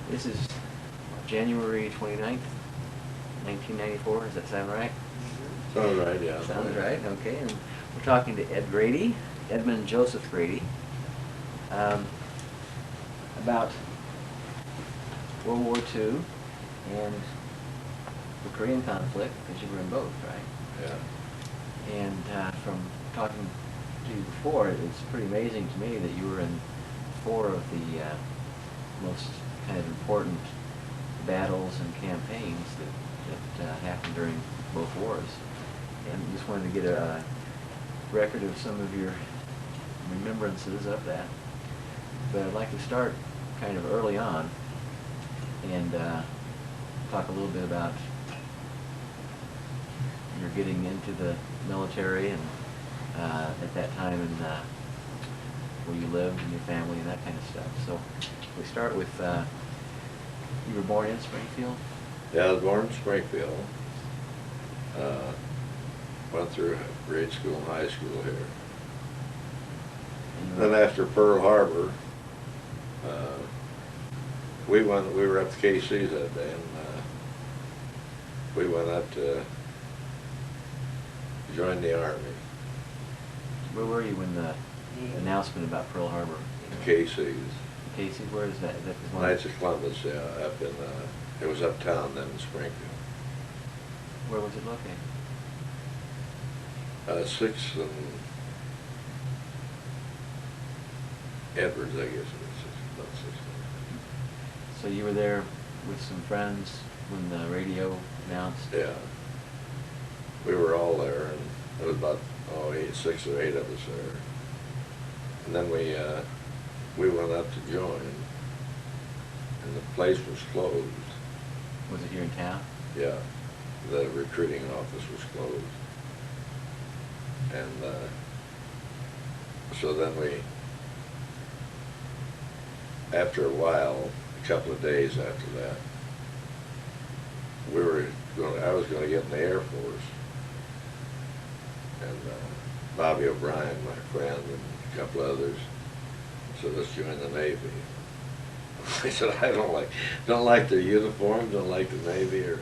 This is January 29th, 1994. Does that sound right? Sounds right, yeah. Sounds right, okay. And we're talking to Ed Grady, Edmund Joseph Grady, about World War II and the Korean conflict, because you were in both, right? Yeah. And from talking to you before, it's pretty amazing to me that you were in 4 of the most kind of important battles and campaigns that happened during both wars. And just wanted to get a record of some of your remembrances of that. But I'd like to start kind of early on and talk a little bit about your getting into the military and at that time and where you lived and your family and that kind of stuff. So we start with, you were born in Springfield? Yeah, I was born in Springfield. Went through grade school and high school here. Then after Pearl Harbor, we were up to KC's that day, and we went up to join the Army. Where were you when the announcement about Pearl Harbor? KC's. Casey, where is that? That is one Knights of Columbus, yeah, up in, it was uptown then in Springfield. Where was it located? 6th and Edwards, I guess it was, about 6th. So you were there with some friends when the radio announced? Yeah. We were all there, and there was about, 6 or 8 of us there. And then we went up to join, and the place was closed. Was it here in town? Yeah, the recruiting office was closed. And so then after a while, a couple of days after that, I was going to get in the Air Force. And Bobby O'Brien, my friend, and a couple others said, let's join the Navy. I said, I don't like their uniforms, don't like the Navy.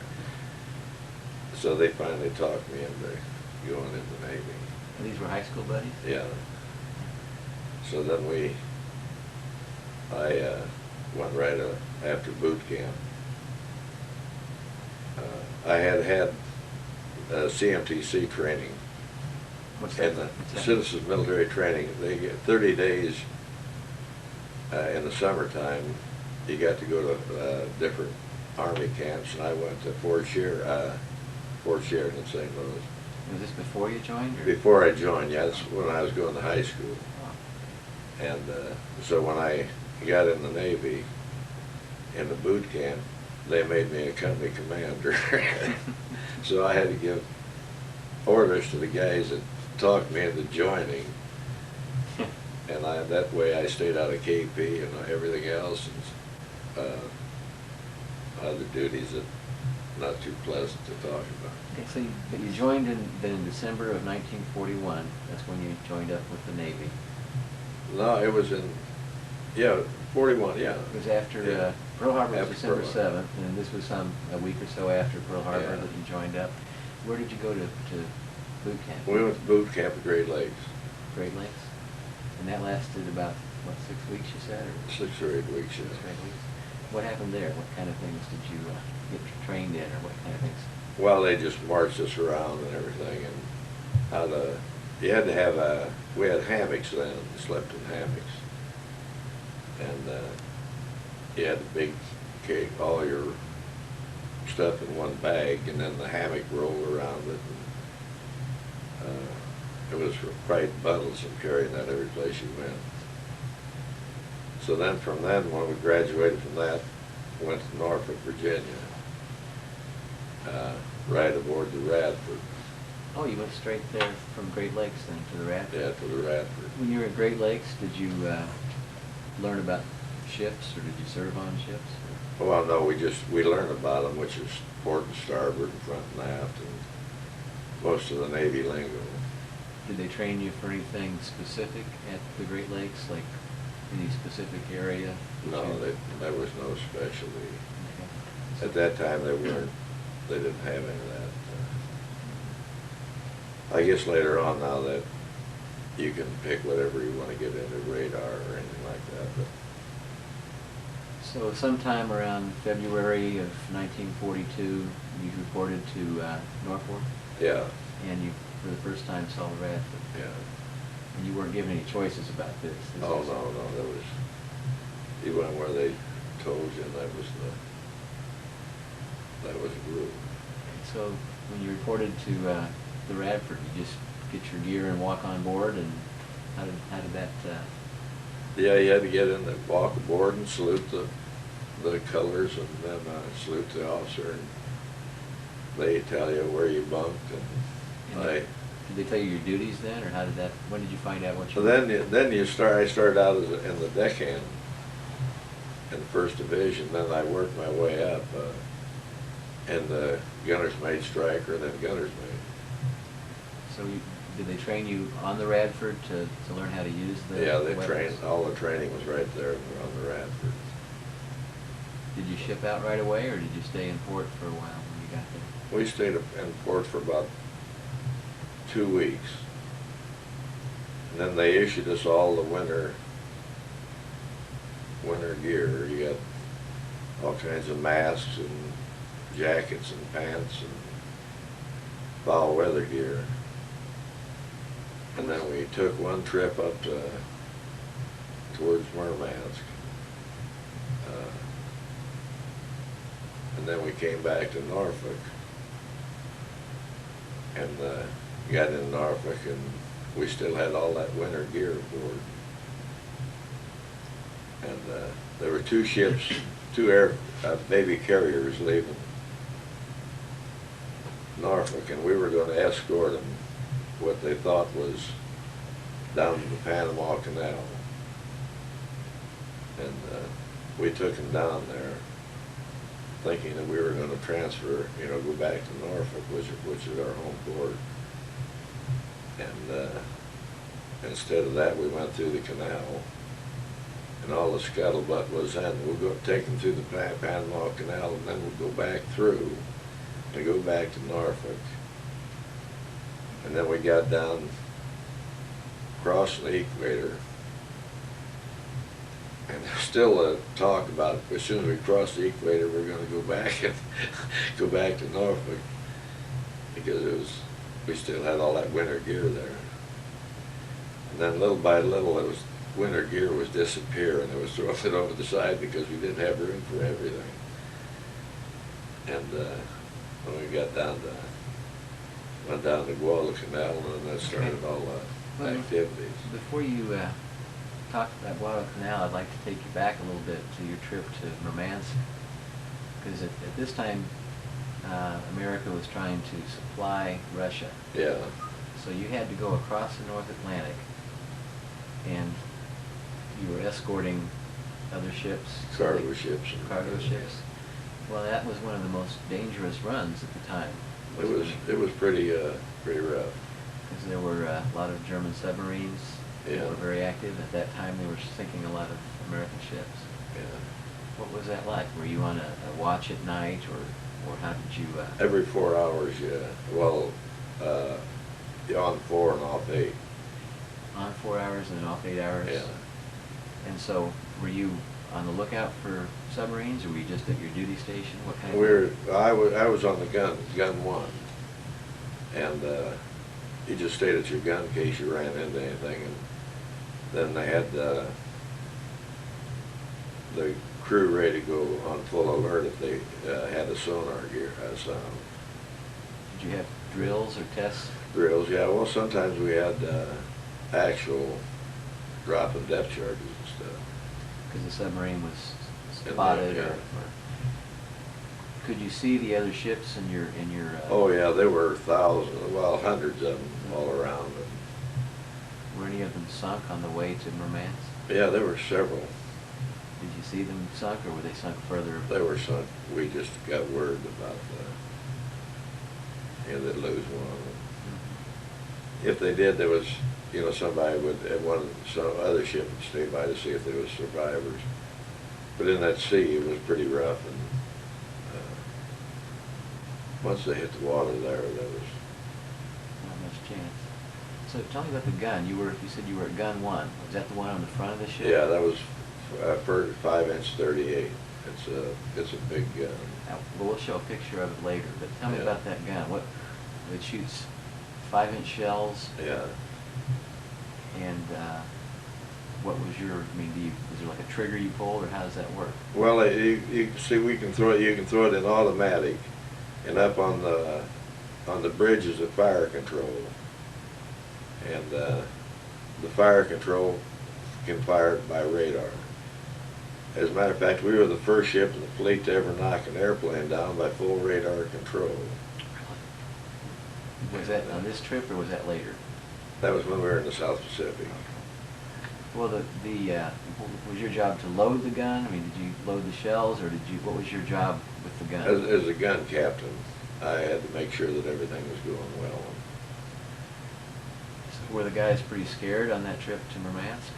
So they finally talked me into going in the Navy. And these were high school buddies? Yeah. So then I went right after boot camp. I had CMTC training. What's that? In the Citizens Military Training. They get 30 days in the summertime. You got to go to different Army camps, and I went to Fort Sheridan in St. Louis. Was this before you joined? Or? Before I joined, yeah. That's when I was going to high school. Oh. And so when I got in the Navy, in the boot camp, they made me a company commander. So I had to give orders to the guys that talked me into joining. And that way I stayed out of KP and everything else, and other duties that not too pleasant to talk about. Okay, so you joined in December of 1941. That's when you joined up with the Navy. No, it was in, 41, yeah. It was after Pearl Harbor was December 7th, and this was a week or so after Pearl Harbor that you joined up. Where did you go to boot camp? We went to boot camp at Great Lakes. Great Lakes? And that lasted about, what, 6 weeks, you said? Or 6 or 8 weeks, yeah. 6 or 8 weeks. What happened there? What kind of things did you get trained in, or what kind of things? Well, they just marched us around and everything, and you had to have we had hammocks then, we slept in hammocks. And you had to carry all your stuff in one bag, and then the hammock rolled around it. And, it was quite bundlesome carrying that every place you went. So then from then, when we graduated from that, went to Norfolk, Virginia, right aboard the Radford. Oh, you went straight there from Great Lakes then to the Radford? Yeah, to the Radford. When you were at Great Lakes, did you learn about ships, or did you serve on ships? Or? Well, no, we learned about them, which is port and starboard and front and aft, and most of the Navy lingo. Did they train you for anything specific at the Great Lakes, like any specific area? No, there was no specialty. Okay. At that time, they didn't have any of that. I guess later on now that you can pick whatever you want to get into radar or anything like that, but So sometime around February of 1942, you reported to Norfolk, yeah, and you, for the first time, saw the Radford. yeah. And you weren't given any choices about this. Oh, no, there was, you went where they told you, and that was the rule. So when you reported to the Radford, you just get your gear and walk on board, and how did that? Yeah, you had to get in and walk aboard and salute the colors, and then salute the officer, and they tell you where you bunked, and Did they tell you your duties then, or how did that? When did you find out what you? so I started out in the deckhand in the 1st Division. Then I worked my way up in the gunner's mate striker, then gunner's mate. So did they train you on the Radford to learn how to use the? Yeah, they weapons? trained. All the training was right there on the Radford. Did you ship out right away, or did you stay in port for a while when you got there? We stayed in port for about 2 weeks. And then they issued us all the winter gear. You got all kinds of masks and jackets and pants and foul weather gear. And then we took one trip up towards Murmansk. And then we came back to Norfolk and got in Norfolk, and we still had all that winter gear aboard. And there were 2 ships, 2 baby carriers leaving Norfolk, and we were going to escort them what they thought was down to the Panama Canal. And we took them down there, thinking that we were going to transfer, go back to Norfolk, which is our home port. And instead of that, we went through the canal, and all the scuttlebutt was in. We'll go take them through the Panama Canal, and then we'll go back through and go back to Norfolk. And then we got down, crossing the equator, and there's still a talk about as soon as we cross the equator, we're going to go back and go back to Norfolk, because we still had all that winter gear there. And then little by little, winter gear was disappearing. It was throwing it over the side because we didn't have room for everything. And when we got went down to Guadalcanal, and that started all the activities. Before you talk about Guadalcanal, I'd like to take you back a little bit to your trip to Murmansk, because at this time, America was trying to supply Russia. Yeah. So you had to go across the North Atlantic, and you were escorting other ships. Cargo ships. Cargo ships. Well, that was one of the most dangerous runs at the time. It was pretty rough. Because there were a lot of German submarines that were very active. At that time, they were sinking a lot of American ships. Yeah. What was that like? Were you on a watch at night, or how did you? Every 4 hours, yeah. Well, you're on 4 and off 8. On 4 hours and off 8 hours. Yeah. And so, were you on the lookout for submarines, or were you just at your duty station? What kind of? I was on the gun 1, and you just stayed at your gun in case you ran into anything, and then they had the crew ready to go on full alert if they had a sonar gear sound. Did you have drills or tests? Drills, yeah. Well, sometimes we had actual drop and depth charges and stuff. Because the submarine was spotted, or could you see the other ships in your? Oh yeah, there were thousands, well, hundreds of them all around. Were any of them sunk on the way to Murmansk? Yeah, there were several. Did you see them sunk, or were they sunk further? They were sunk. We just got word about they'd lose one of them. if they did, there was, you know, somebody would, at some other ship would stay by to see if there was survivors. But in that sea, it was pretty rough, and once they hit the water there was. Not much chance. So tell me about the gun. You said you were at gun 1. Was that the one on the front of the ship? Yeah, that was for 5-inch 38. It's a big gun. Now, we'll show a picture of it later, but tell me Yeah. about that gun. It shoots 5-inch shells. Yeah. And what was your? I mean, is there like a trigger you pulled, or how does that work? Well, you see, we can throw it. You can throw it in automatic, and up on the bridge is the fire control, and the fire control can fire it by radar. As a matter of fact, we were the first ship in the fleet to ever knock an airplane down by full radar control. Was that on this trip, or was that later? That was when we were in the South Pacific. Well, was your job to load the gun? I mean, did you load the shells, or what was your job with the gun? As a gun captain, I had to make sure that everything was going well. So were the guys pretty scared on that trip to Murmansk?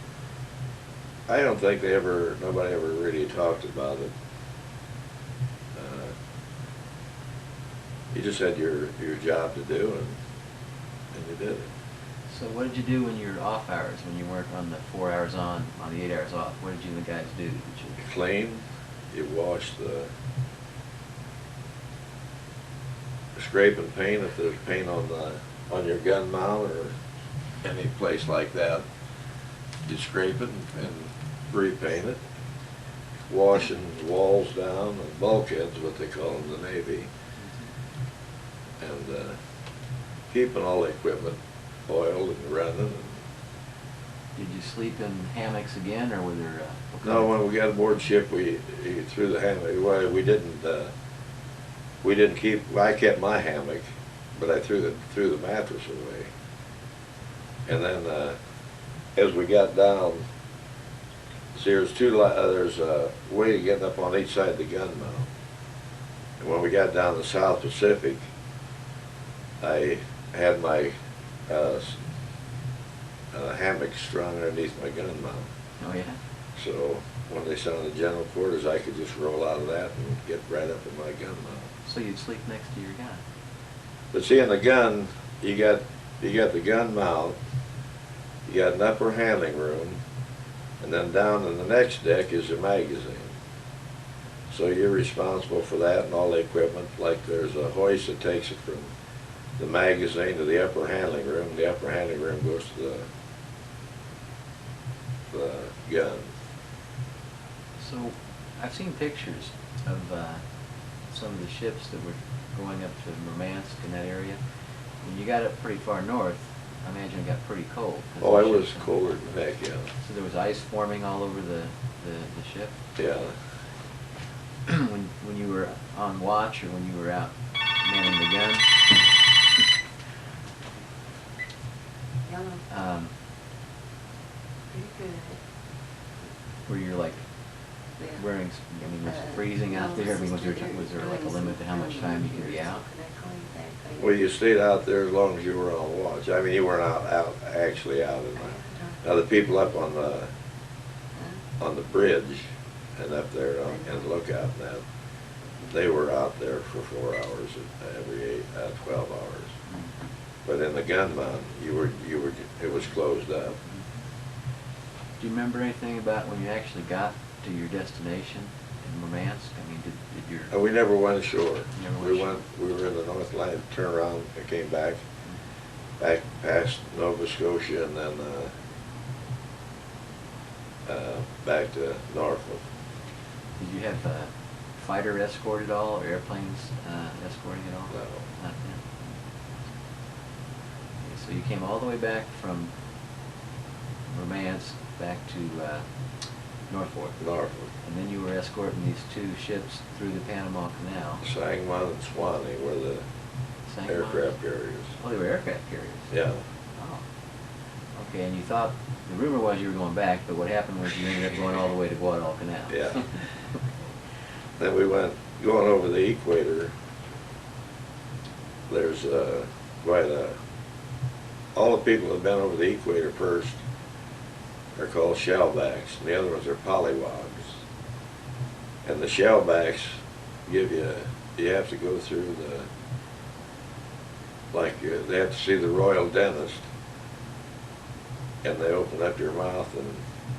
I don't think nobody ever really talked about it. You just had your job to do, and you did it. So what did you do when you were off hours, when you weren't on the 4 hours on the 8 hours off? What did you and the guys do? You clean, you wash scrape and paint if there's paint on your gun mount or any place like that. You scrape it and repaint it. Washing the walls down, and bulkheads, what they call them in the Navy. And keeping all the equipment oiled and running. Did you sleep in hammocks again, or were there? No, when we got aboard ship, we threw the hammock. Well, we didn't keep. Well, I kept my hammock, but I threw the mattress away. And then as we got down, see, there's a way of getting up on each side of the gun mount. And when we got down the South Pacific, I had my hammock strung underneath my gun mount. Oh yeah. So when they sounded general quarters, I could just roll out of that and get right up in my gun mount. So you'd sleep next to your gun. But see, in the gun, you got the gun mount, you got an upper handling room, and then down in the next deck is a magazine. So you're responsible for that and all the equipment. Like there's a hoist that takes it from the magazine to the upper handling room. The upper handling room goes to the gun. So I've seen pictures of some of the ships that were going up to Murmansk in that area. When you got up pretty far north, I imagine it got pretty cold. Oh, it was colder than heck, yeah. So there was ice forming all over the ship? Yeah. when you were on watch, or when you were out manning the gun? Pretty good. Were you like wearing? I mean, was it freezing out there? I mean, was there like a limit to how much time you could be out? Well, you stayed out there as long as you were on watch. I mean, you weren't actually out in the. Now the people up on the bridge and up there in the lookout and that, they were out there for 4 hours every 12 hours. But in the gun mount, it was closed up. Do you remember anything about when you actually got to your destination in Murmansk? I mean, did your... And we never went ashore. Never went ashore. We were in the North Atlantic, turned around and came back past Nova Scotia, and then back to Norfolk. Did you have fighter escort at all, or airplanes escorting at all? No. Not then. Okay, so you came all the way back from Murmansk back to Norfolk. Norfolk. And then you were escorting these two ships through the Panama Canal. Sangamon and Swanee were the Sangamon? aircraft carriers. Oh, they were aircraft carriers? Yeah. Oh. Okay, and you thought, the rumor was you were going back, but what happened was you ended up going all the way to Guadalcanal. Yeah. Then we went going over the equator. There's quite a all the people who've been over the equator first are called shellbacks, and the other ones are polywogs. And the shellbacks give you, you have to go through they have to see the royal dentist, and they open up your mouth and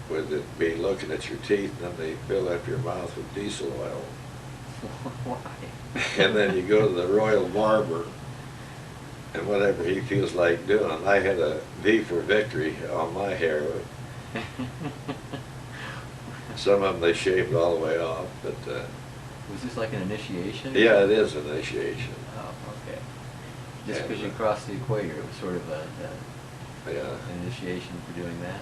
with it be looking at your teeth, and then they fill up your mouth with diesel oil. Why? And then you go to the royal barber, and whatever he feels like doing. I had a V for victory on my hair. Some of them they shaved all the way off, but was this like an initiation? yeah, it is an initiation. Oh, okay. Just because you crossed the equator, it was sort of Yeah. an initiation for doing that.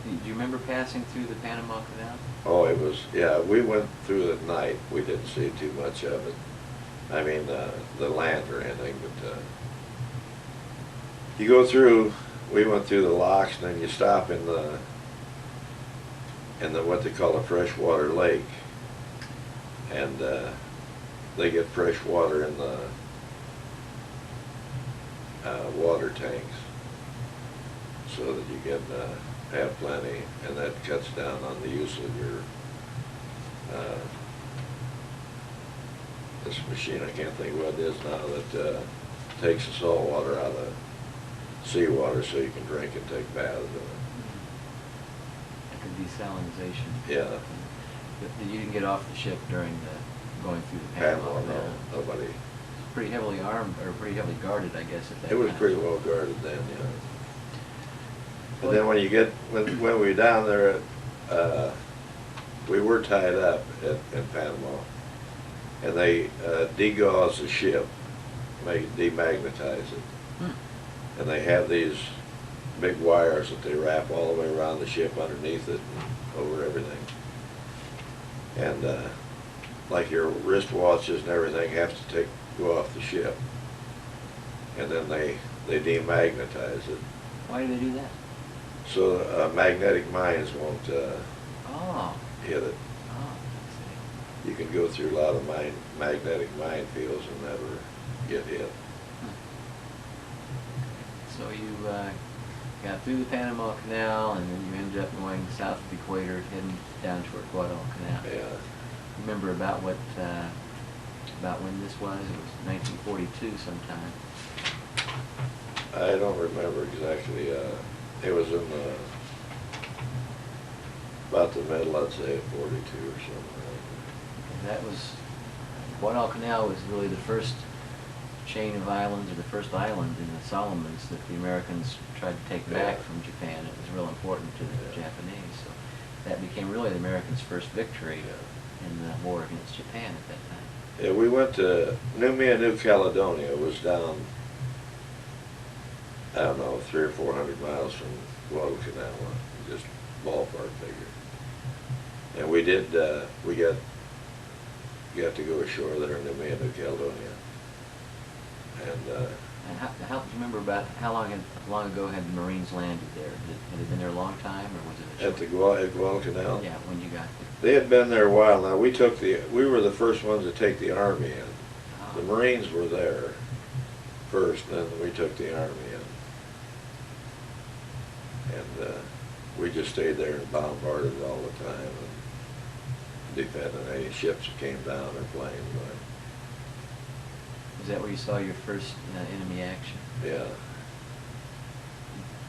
Do you remember passing through the Panama Canal? Oh, it was, yeah, we went through it at night. We didn't see too much of it. I mean, the land or anything, but you go through, we went through the locks, and then you stop in the what they call a freshwater lake. And they get fresh water in the water tanks so that you can have plenty, and that cuts down on the use of your this machine. I can't think what it is now that takes the salt water out of seawater so you can drink and take baths in it. Like a desalinization. Yeah. But you didn't get off the ship during going through the Panama Panama, Canal? no, nobody. Pretty heavily armed, or pretty heavily guarded, I guess, at that It was time. pretty well guarded then, yeah. And then when you get, when we were down there, we were tied up in Panama, and they degauze the ship, demagnetize it. And they have these big wires that they wrap all the way around the ship, underneath it, and over everything. And like your wristwatches and everything have to go off the ship. And then they demagnetize it. Why do they do that? So magnetic mines won't Oh. hit it. Oh, I see. You can go through a lot of magnetic minefields and never get hit. So you got through the Panama Canal, and then you ended up going south of the equator, heading down toward Guadalcanal. Yeah. Remember about when this was? It was 1942 sometime. I don't remember exactly. It was in about the middle, I'd say, of 42 or something. And that was, Guadalcanal was really the first chain of islands, or the first island in the Solomons that the Americans tried to take back from Japan. It was real important to the Japanese. So that became really the Americans' first victory in the war against Japan at that time. Yeah, we went to New Caledonia. Was down, I don't know, 300 or 400 miles from Guadalcanal, just ballpark figure. And we did, we got to go ashore there in New Caledonia. And how do you remember about how long ago had the Marines landed there? Had it been there a long time, or was it a at short? Guadalcanal. Yeah, when you got there. They had been there a while now. We were the first ones to take the Army in. Oh. The Marines were there first, then we took the Army in. And we just stayed there and bombarded all the time and defended any ships that came down or planes. Is that where you saw your first enemy action? Yeah.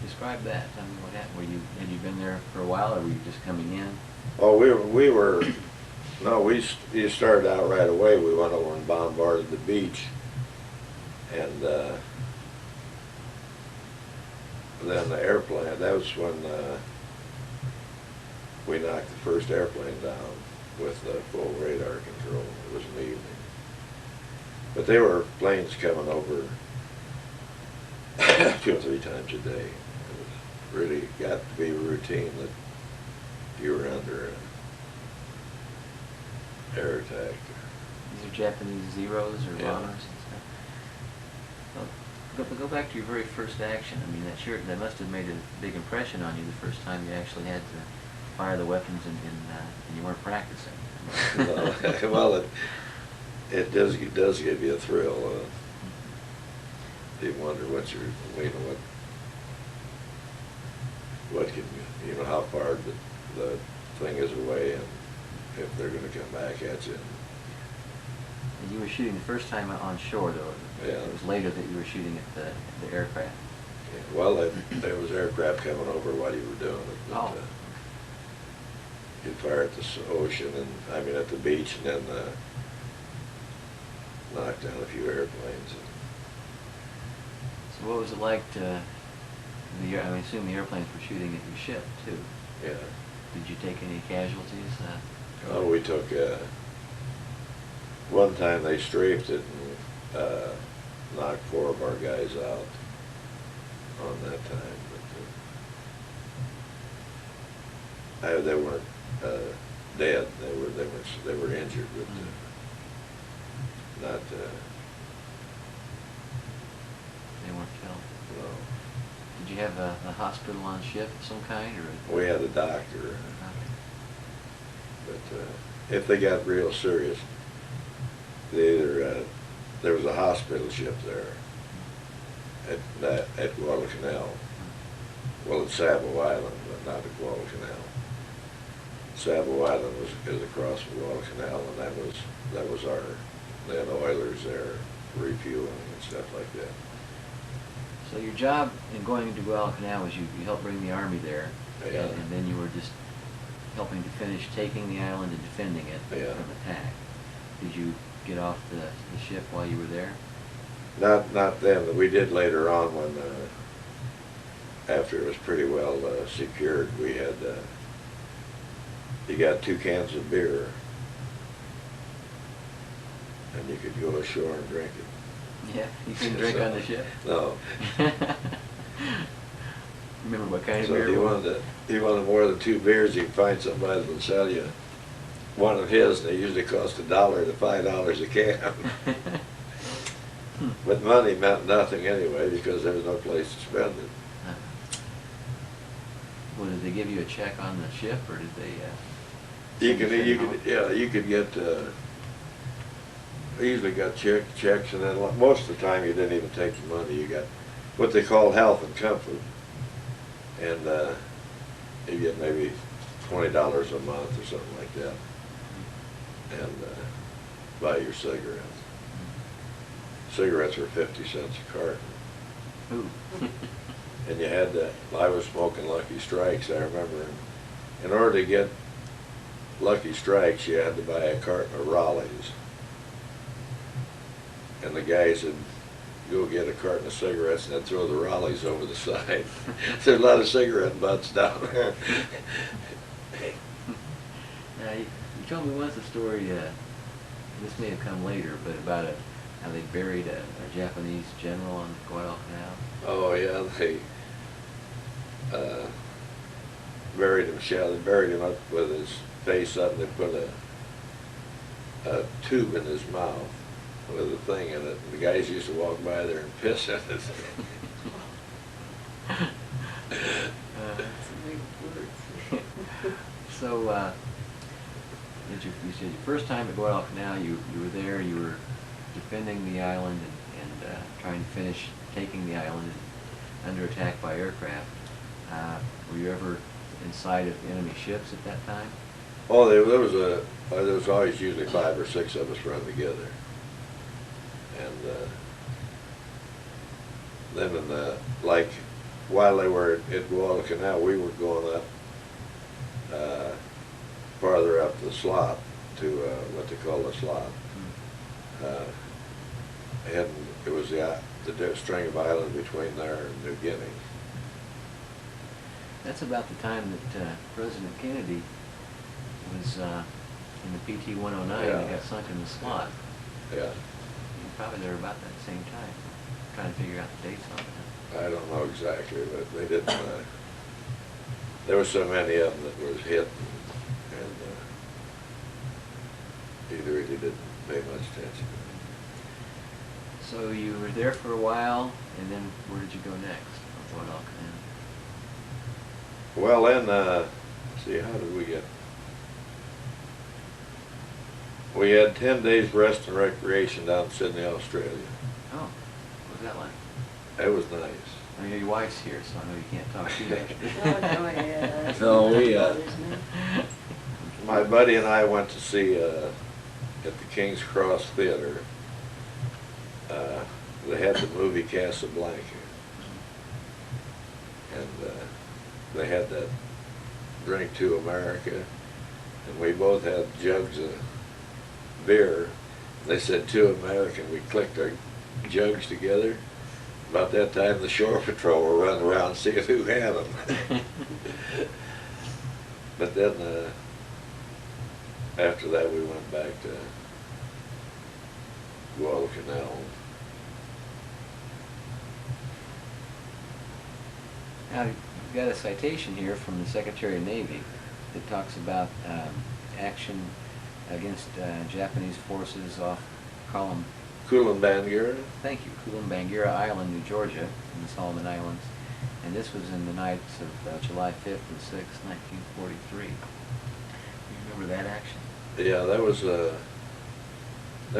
Describe that. Tell me what happened. Had you been there for a while, or were you just coming in? Oh, you started out right away. We went over and bombarded the beach, and then the airplane. That was when we knocked the first airplane down with full radar control. It was in the evening. But they were planes coming over 2 or 3 times a day. It was really got to be routine that you were under air attack. These are Japanese Zeros or Yeah. bombers and stuff. Well, go back to your very first action. I mean, that must have made a big impression on you the first time you actually had to fire the weapons and you weren't practicing. Well, it does give you a thrill. You wonder what what can, you know, how far the thing is away and if they're gonna come back at you. And you were shooting the first time on shore, though. Yeah. It was later that you were shooting at the aircraft. Yeah, well, there was aircraft coming over while you were doing it. But, Oh. You'd fire at the ocean and, I mean, at the beach, and then knock down a few airplanes. So what was it like to, I assume the airplanes were shooting at your ship, too. Yeah. Did you take any casualties? Oh, we took, one time they strafed it and knocked 4 of our guys out on that time. But they weren't dead. They were injured, but not. They weren't killed. No. Did you have a hospital on ship of some kind, or? We had a doctor. But if they got real serious, they either there was a hospital ship there at Guadalcanal. Well, at Sabo Island, but not at Guadalcanal. Sabo Island is across from Guadalcanal, and that was our. They had oilers there, refueling and stuff like that. So your job in going into Guadalcanal was you helped bring the army there, Yeah. and then you were just helping to finish taking the island and defending it Yeah. from attack. Did you get off the ship while you were there? Not then, but we did later on when, after it was pretty well secured, we had, you got 2 cans of beer, and you could go ashore and drink it. Yeah, you couldn't drink on the ship? No. Remember what kind of So beer if it you was? wanted more than 2 beers, you'd find somebody that would sell you one of his, and they usually cost $1 to $5 a can. But money meant nothing anyway, because there was no place to spend it. Well, did they give you a check on the ship, or did they? You could get. I usually got checks, and then most of the time you didn't even take the money. You got what they called health and comfort, and you get maybe $20 a month or something like that, and buy your cigarettes. Cigarettes were 50 cents a carton. Ooh. And you had to, I was smoking Lucky Strikes, I remember. In order to get Lucky Strikes, you had to buy a carton of Raleighs. And the guys would go get a carton of cigarettes and then throw the Raleighs over the side. There's a lot of cigarette butts down there. Now, you told me once a story, this may have come later, but about how they buried a Japanese general on Guadalcanal. Oh yeah, they buried him shallow. They buried him up with his face up, and they put a tube in his mouth with a thing in it. And the guys used to walk by there and piss in it. That's a big word. So, you said your first time at Guadalcanal, you were there, you were defending the island and trying to finish taking the island under attack by aircraft. Were you ever inside of enemy ships at that time? Oh, there was always usually 5 or 6 of us run together. And then like while they were at Guadalcanal, we were going up farther up the slot to what they call the slot. It was the string of island between there and New Guinea. That's about the time that President Kennedy was in the PT-109 Yeah. and got sunk in the slot. Yeah. You're probably there about that same time. Trying to figure out the dates on that. I don't know exactly, but they didn't. There were so many of them that was hit, and he really didn't pay much attention. So you were there for a while, and then where did you go next on Guadalcanal? Well, then, see, how did we get? We had 10 days rest and recreation down in Sydney, Australia. Oh, what was that like? It was nice. I mean, your wife's here, so I know you can't talk too much. Oh, go ahead. No, we, Bothers me. my buddy and I went to see, at the King's Cross Theater, they had the movie Casablanca. And they had that Drink to America, and we both had jugs of beer. They said to American, we clicked our jugs together. About that time, the shore patrol were running around seeing who had them. But then, after that, we went back to Guadalcanal. Now, you've got a citation here from the Secretary of Navy that talks about action against Japanese forces off Kulambangira. Thank you, Kulambangira Island, New Georgia, in the Solomon Islands. And this was in the nights of July 5th and 6th, 1943. You remember that action? Yeah, that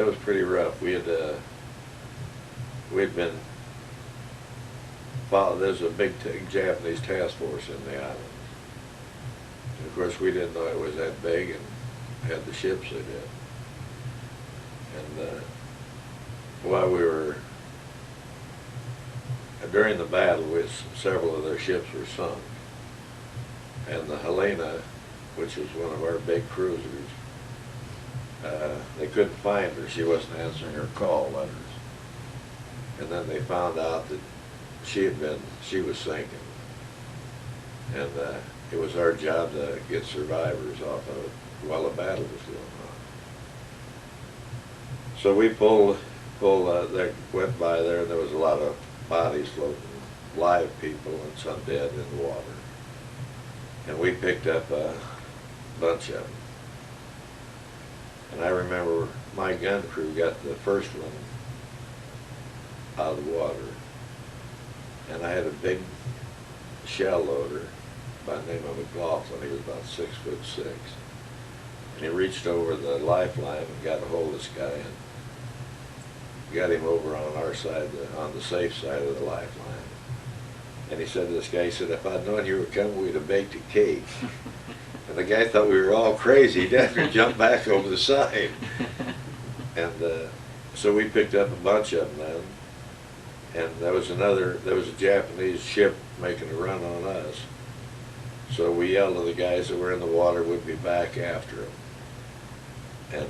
was pretty rough. We'd been followed. There's a big Japanese task force in the islands. And of course, we didn't know it was that big and had the ships they did. And while we were during the battle, several of their ships were sunk, and the Helena, which was one of our big cruisers, they couldn't find her. She wasn't answering her call letters. And then they found out that she was sinking. And it was our job to get survivors off of it while the battle was going on. So we they went by there, and there was a lot of bodies floating, live people, and some dead in the water. And we picked up a bunch of them. And I remember my gun crew got the first one out of the water. And I had a big shell loader by the name of McLaughlin. He was about 6'6". And he reached over the lifeline and got a hold of this guy and got him over on our side, on the safe side of the lifeline. And he said to this guy, he said, if I'd known you were coming, we'd have baked a cake. And the guy thought we were all crazy. He'd have to jump back over the side. And so we picked up a bunch of them then. And there was a Japanese ship making a run on us. So we yelled to the guys that were in the water, we'd be back after them. And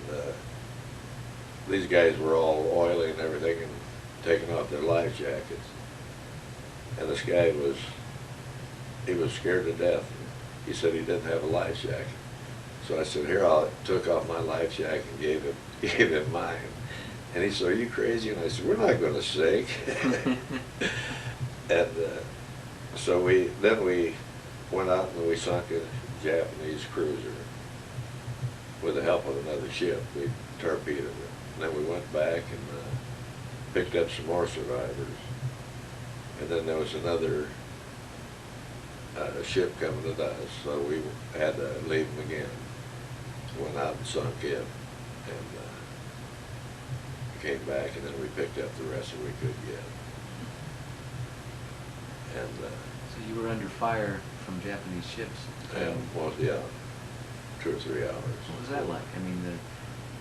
these guys were all oily and everything and taking off their life jackets. And this guy he was scared to death. He said he didn't have a life jacket. So I said, here, I took off my life jacket and gave him mine. And he said, are you crazy? And I said, we're not going to sink. And so we went out and we sunk a Japanese cruiser with the help of another ship. We torpedoed it. And then we went back and picked up some more survivors. And then there was another ship coming at us, so we had to leave them again. Went out and sunk it, and came back, and then we picked up the rest that we could get. And so you were under fire from Japanese ships? And well, yeah, 2 or 3 hours. What was that like? I mean,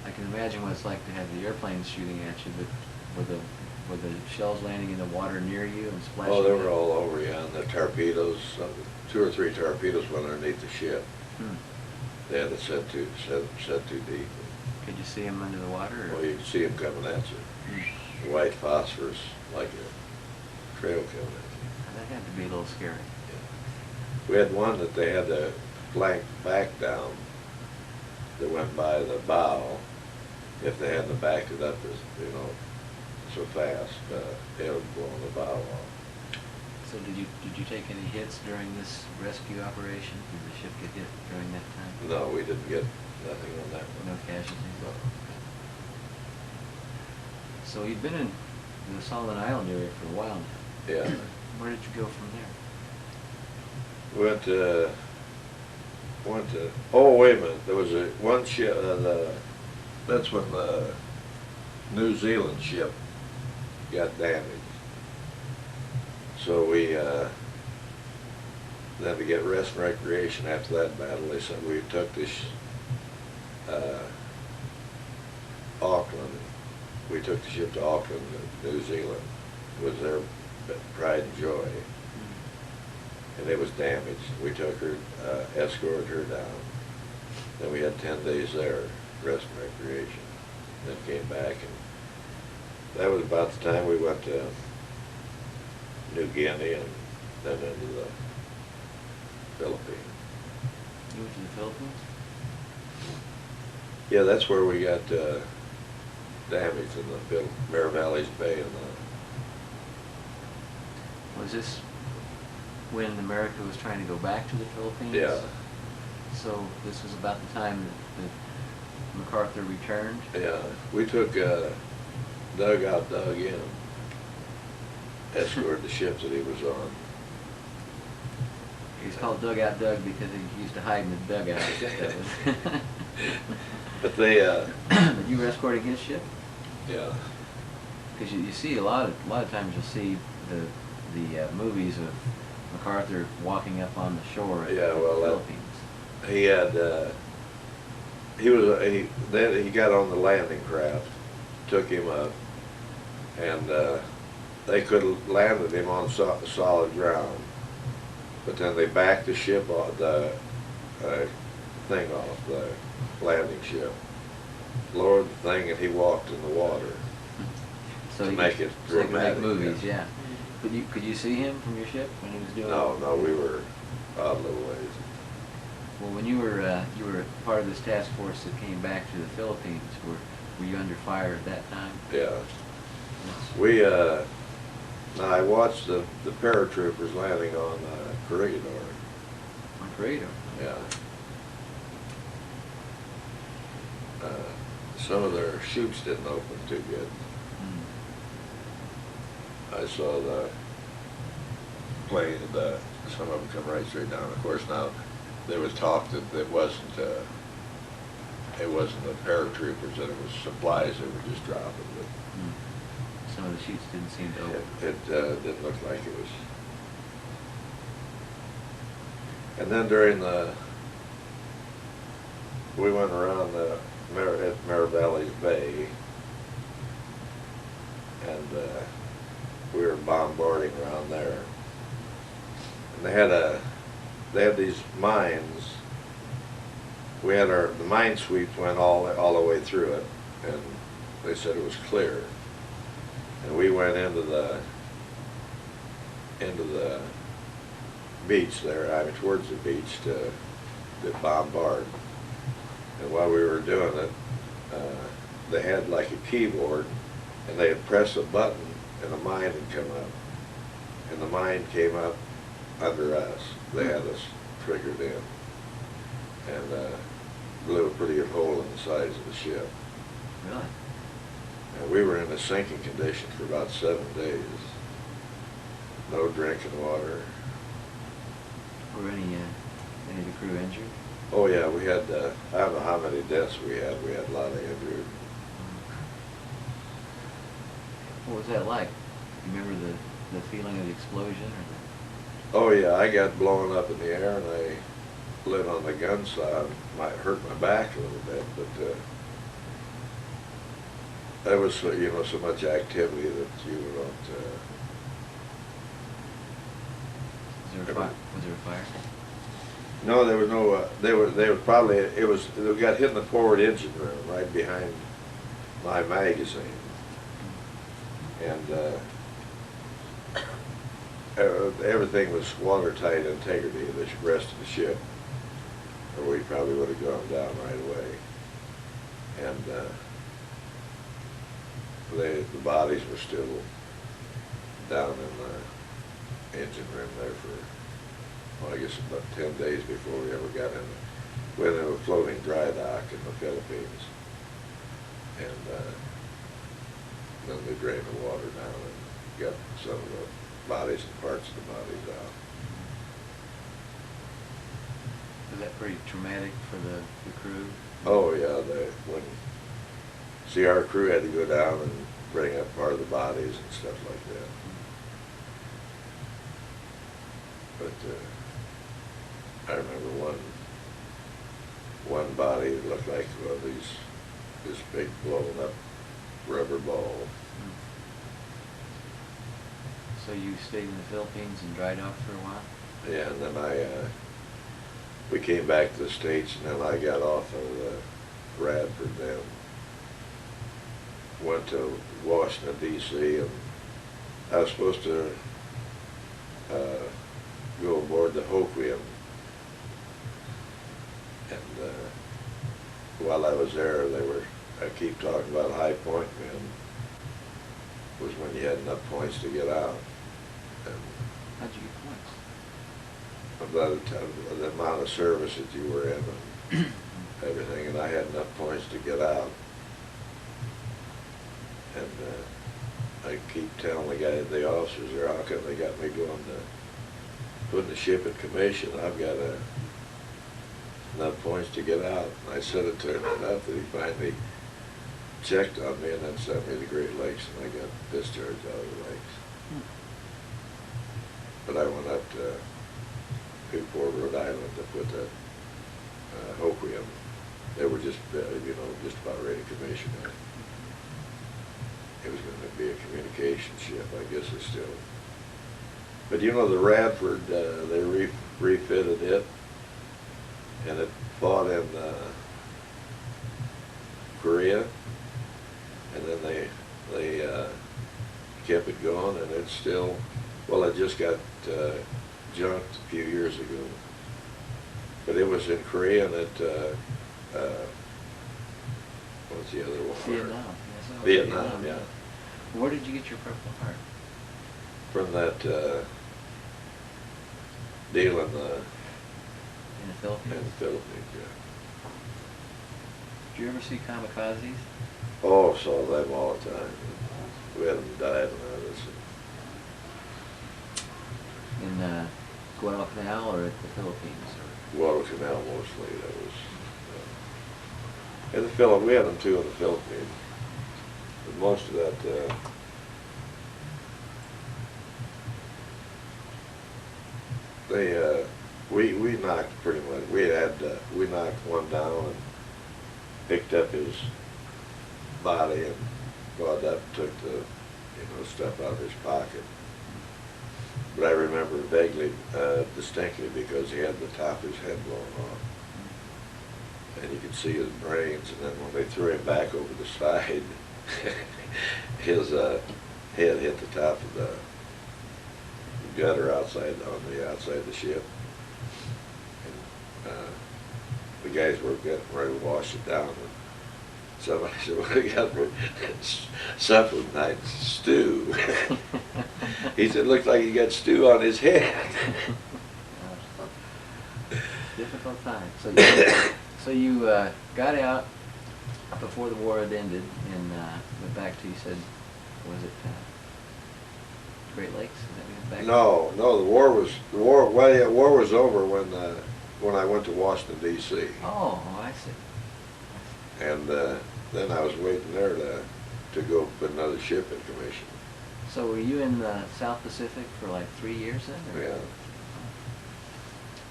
I can imagine what it's like to have the airplanes shooting at you, but were the shells landing in the water near you and splashing? Oh, they you? were all over you, and the torpedoes, 2 or 3 torpedoes went underneath the ship. They had it set too deep. Could you see them under the water? Or? Well, you could see them coming at you. White phosphorus, like a trail coming at you. That had to be a little scary. Yeah. We had one that they had to flank back down that went by the bow. If they hadn't backed it up, so fast, it would blow the bow off. So did you take any hits during this rescue operation? Did the ship get hit during that time? No, we didn't get nothing on that one. No casualties? No. So you've been in the Solomon Island area for a while now. Yeah. Where did you go from there? Went to, oh, wait a minute, there was one ship, that's when the New Zealand ship got damaged. So we, then to get rest and recreation after that battle, they said we took this, Auckland. We took the ship to Auckland, New Zealand. It was their pride and joy. And it was damaged. We took her, escorted her down. Then we had 10 days there, rest and recreation. Then came back, and that was about the time we went to New Guinea and then into the Philippines. You went to the Philippines? Yeah, that's where we got damaged in the Marivalles Bay and Was this when America was trying to go back to the Philippines? Yeah. So this was about the time that MacArthur returned? yeah, we took Doug out, Doug in, escorted the ship that he was on. He was called Dugout Doug because he used to hide in the dugout. But they, But you were escorting his ship? yeah, Because you see a lot of times you'll see the movies of MacArthur walking up on the shore at Yeah, well, the Philippines. he had, then he got on the landing craft, took him up, and they could have landed him on solid ground, but then they backed the ship off, the thing off, the landing ship, lowered the thing, and he walked in the water So to he make could- it so he could dramatic. make movies, yeah. Could you see him from your ship when he was doing? No, we were out a little ways. Well, when you were part of this task force that came back to the Philippines, were you under fire at that time? Yeah. Yes. We, now I watched the paratroopers landing on Corregidor. On Grady. Yeah. Some of their chutes didn't open too good. Mm. I saw the plane, some of them come right straight down. Of course, now there was talk that it wasn't the paratroopers, that it was supplies that were just dropping, but Mm. Some of the chutes didn't seem to open. it didn't look like it was. And then during we went around at Marivalles Bay, and we were bombarding around there. And they had these mines. We had the mine sweeps went all the way through it, and they said it was clear. And we went into the beach there, I mean towards the beach to bombard. And while we were doing it, they had like a keyboard, and they had pressed a button, and a mine had come up. And the mine came up under us. They had us triggered in, and blew a pretty good hole in the sides of the ship. Really? And we were in a sinking condition for about 7 days. No drinking water. Were any of the crew injured? Oh yeah, we had, I don't know how many deaths we had. We had a lot of injured. What was that like? You remember the feeling of the explosion? Oh yeah, I got blown up in the air, and I lit on the gun side. Might hurt my back a little bit, but there was so much activity that you don't. Was there a fire? No, there was no. They were probably. It got hit in the forward engine room, right behind my magazine, and everything was watertight integrity. The rest of the ship, or we probably would have gone down right away. And the bodies were still down in the engine room there for, well, I guess about 10 days before we ever got in. When they were floating dry dock in the Philippines, and then they drained the water down and got some of the bodies and parts of the bodies out. Was that pretty traumatic for the crew? Oh yeah, see, our crew had to go down and bring up part of the bodies and stuff like that. But I remember one body that looked like one of this big blown up rubber ball. So you stayed in the Philippines and dried off for a while? Yeah, and then we came back to the States, and then I got off of Radford, then went to Washington, D.C., and I was supposed to go aboard the Wwii, and while I was there, I keep talking about high point men, was when you had enough points to get out. And how'd you get points? by the time, the amount of service that you were in and everything, and I had enough points to get out. And I keep telling the officers there, how come they got me going to putting the ship in commission? I've got enough points to get out. And I said it to him enough that he finally checked on me and then sent me to the Great Lakes, and I got discharged out of the lakes. But I went up to Newport, Rhode Island to put that Wwii in. They were just, just about ready to commission it. It was going to be a communication ship, I guess it's still. But the Radford, they refitted it, and it fought in Korea, and then they kept it going, and it's still, well, it just got junked a few years ago. But it was in Korea, and it, what's the other one? Vietnam. Vietnam, yeah. Where did you get your Purple Heart? From that deal in the Philippines? Philippines, yeah. Did you ever see kamikazes? Oh, saw them all the time. We had them diving at us. In Guadalcanal or at the Philippines? Guadalcanal mostly. That was in the Philippines. We had them too in the Philippines. But most of that we knocked pretty much. We knocked one down and picked up his body and brought up, took the stuff out of his pocket. But I remember vaguely, distinctly, because he had the top of his head blown off, and you could see his brains. And then when they threw him back over the side, his head hit the top of the gutter outside on the outside of the ship. And the guys were getting ready to wash it down. And somebody said, "What do you got for supper tonight?" "Stew." He said, "Looked like he got stew on his head." Difficult time. So you got out before the war had ended and went back to, you said, was it Great Lakes? Is that when you went back? No, the war was over when I went to Washington, D.C. Oh, I see. And then I was waiting there to go put another ship in commission. So were you in the South Pacific for like 3 years then? Or? Yeah.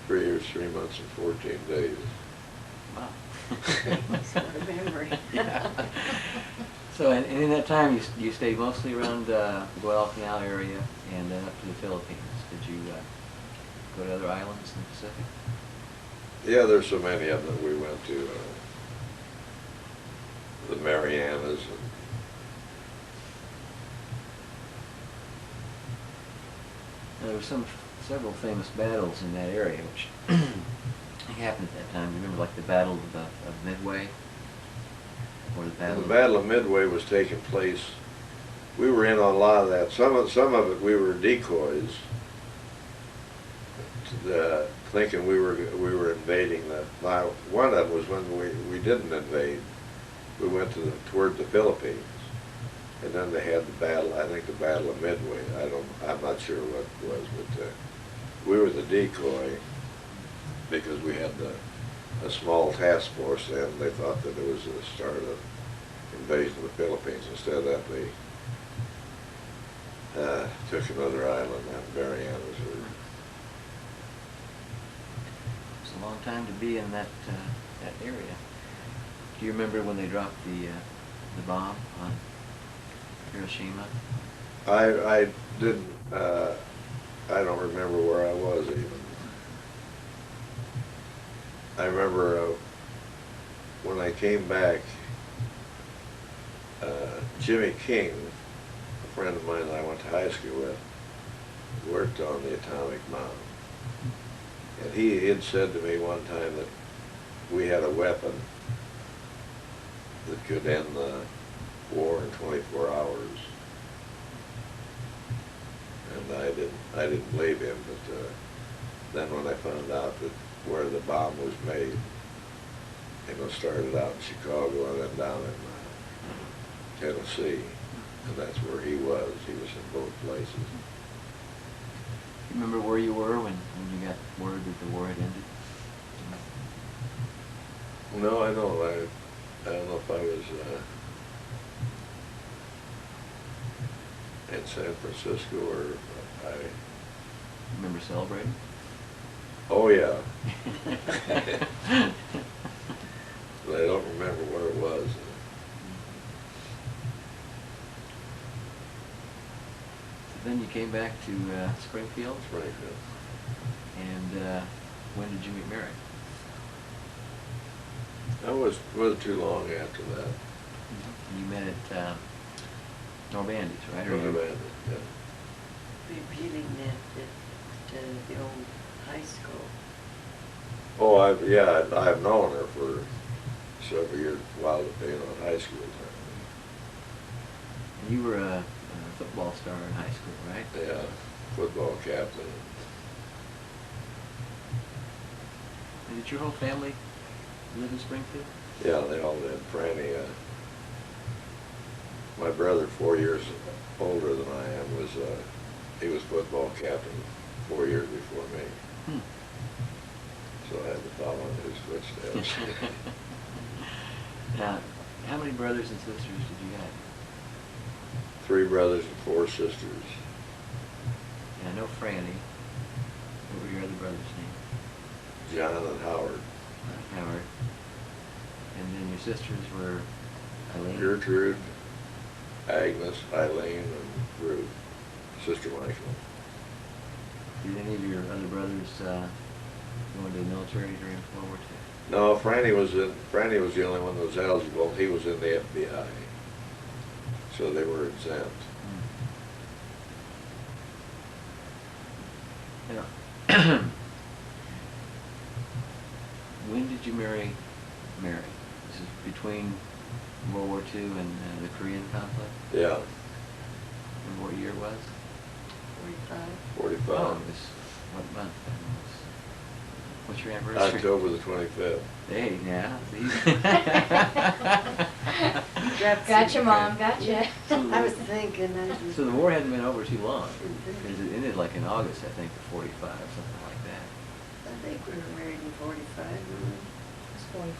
3 years, 3 months, and 14 days. Wow. What a memory. Yeah. So and in that time you stayed mostly around the Guadalcanal area and then up to the Philippines. Did you go to other islands in the Pacific? Yeah, there's so many of them. We went to the Marianas Now, there were several famous battles in that area, which happened at that time. Remember, like the Battle of Midway, or the Battle. The Battle of Midway was taking place. We were in on a lot of that. Some of it we were decoys, thinking we were invading the. Now, one of them was when we didn't invade. We went toward the Philippines, and then they had the battle. I think the Battle of Midway. I'm not sure what it was, but we were the decoy because we had a small task force, and they thought that it was the start of invasion of the Philippines. Instead of that, they took another island, that Marianas. a long time to be in that area. Do you remember when they dropped the bomb on Hiroshima? I didn't, I don't remember where I was even. I remember when I came back, Jimmy King, a friend of mine that I went to high school with, worked on the atomic bomb. And he had said to me one time that we had a weapon that could end the war in 24 hours. And I didn't believe him, but then when I found out that where the bomb was made, started out in Chicago and then down in Tennessee, and that's where he was. He was in both places. You remember where you were when you got word that the war had ended? No, I don't. I don't know if I was in San Francisco or if I. Remember celebrating? Oh yeah. But I don't remember where it was. So then you came back to Springfield? Springfield. And when did you meet Mary? That wasn't too long after that. You met at Norbandy's, right? Or you- Norbandy, yeah. We really met at the old high school. Oh, I've known her for several years while in high school time. And you were a football star in high school, right? Yeah, football captain. And did your whole family live in Springfield? Yeah, they all did. Franny, my brother, 4 years older than I am, he was football captain 4 years before me. Hmm. So I had to follow in his footsteps. Now, how many brothers and sisters did you have? 3 brothers and 4 sisters. And I know Franny. What were your other brothers' names? John and Howard. Howard. And then your sisters were Eileen? Gertrude, Agnes, Eileen, and Ruth. Sister Michael. Did any of your other brothers go into the military during World War II? No, Franny was the only one that was eligible. He was in the FBI. So they were exempt. Now, when did you marry Mary? This is between World War II and the Korean conflict? Yeah. Remember what year it was? 45. 45. Oh, it was what month then? What's your anniversary? October the 25th. Hey, yeah. Gotcha, Mom, gotcha. I was thinking, So the war hadn't been over too long. Because it ended like in August, I think, of 45, something like that. I think we were married in 45.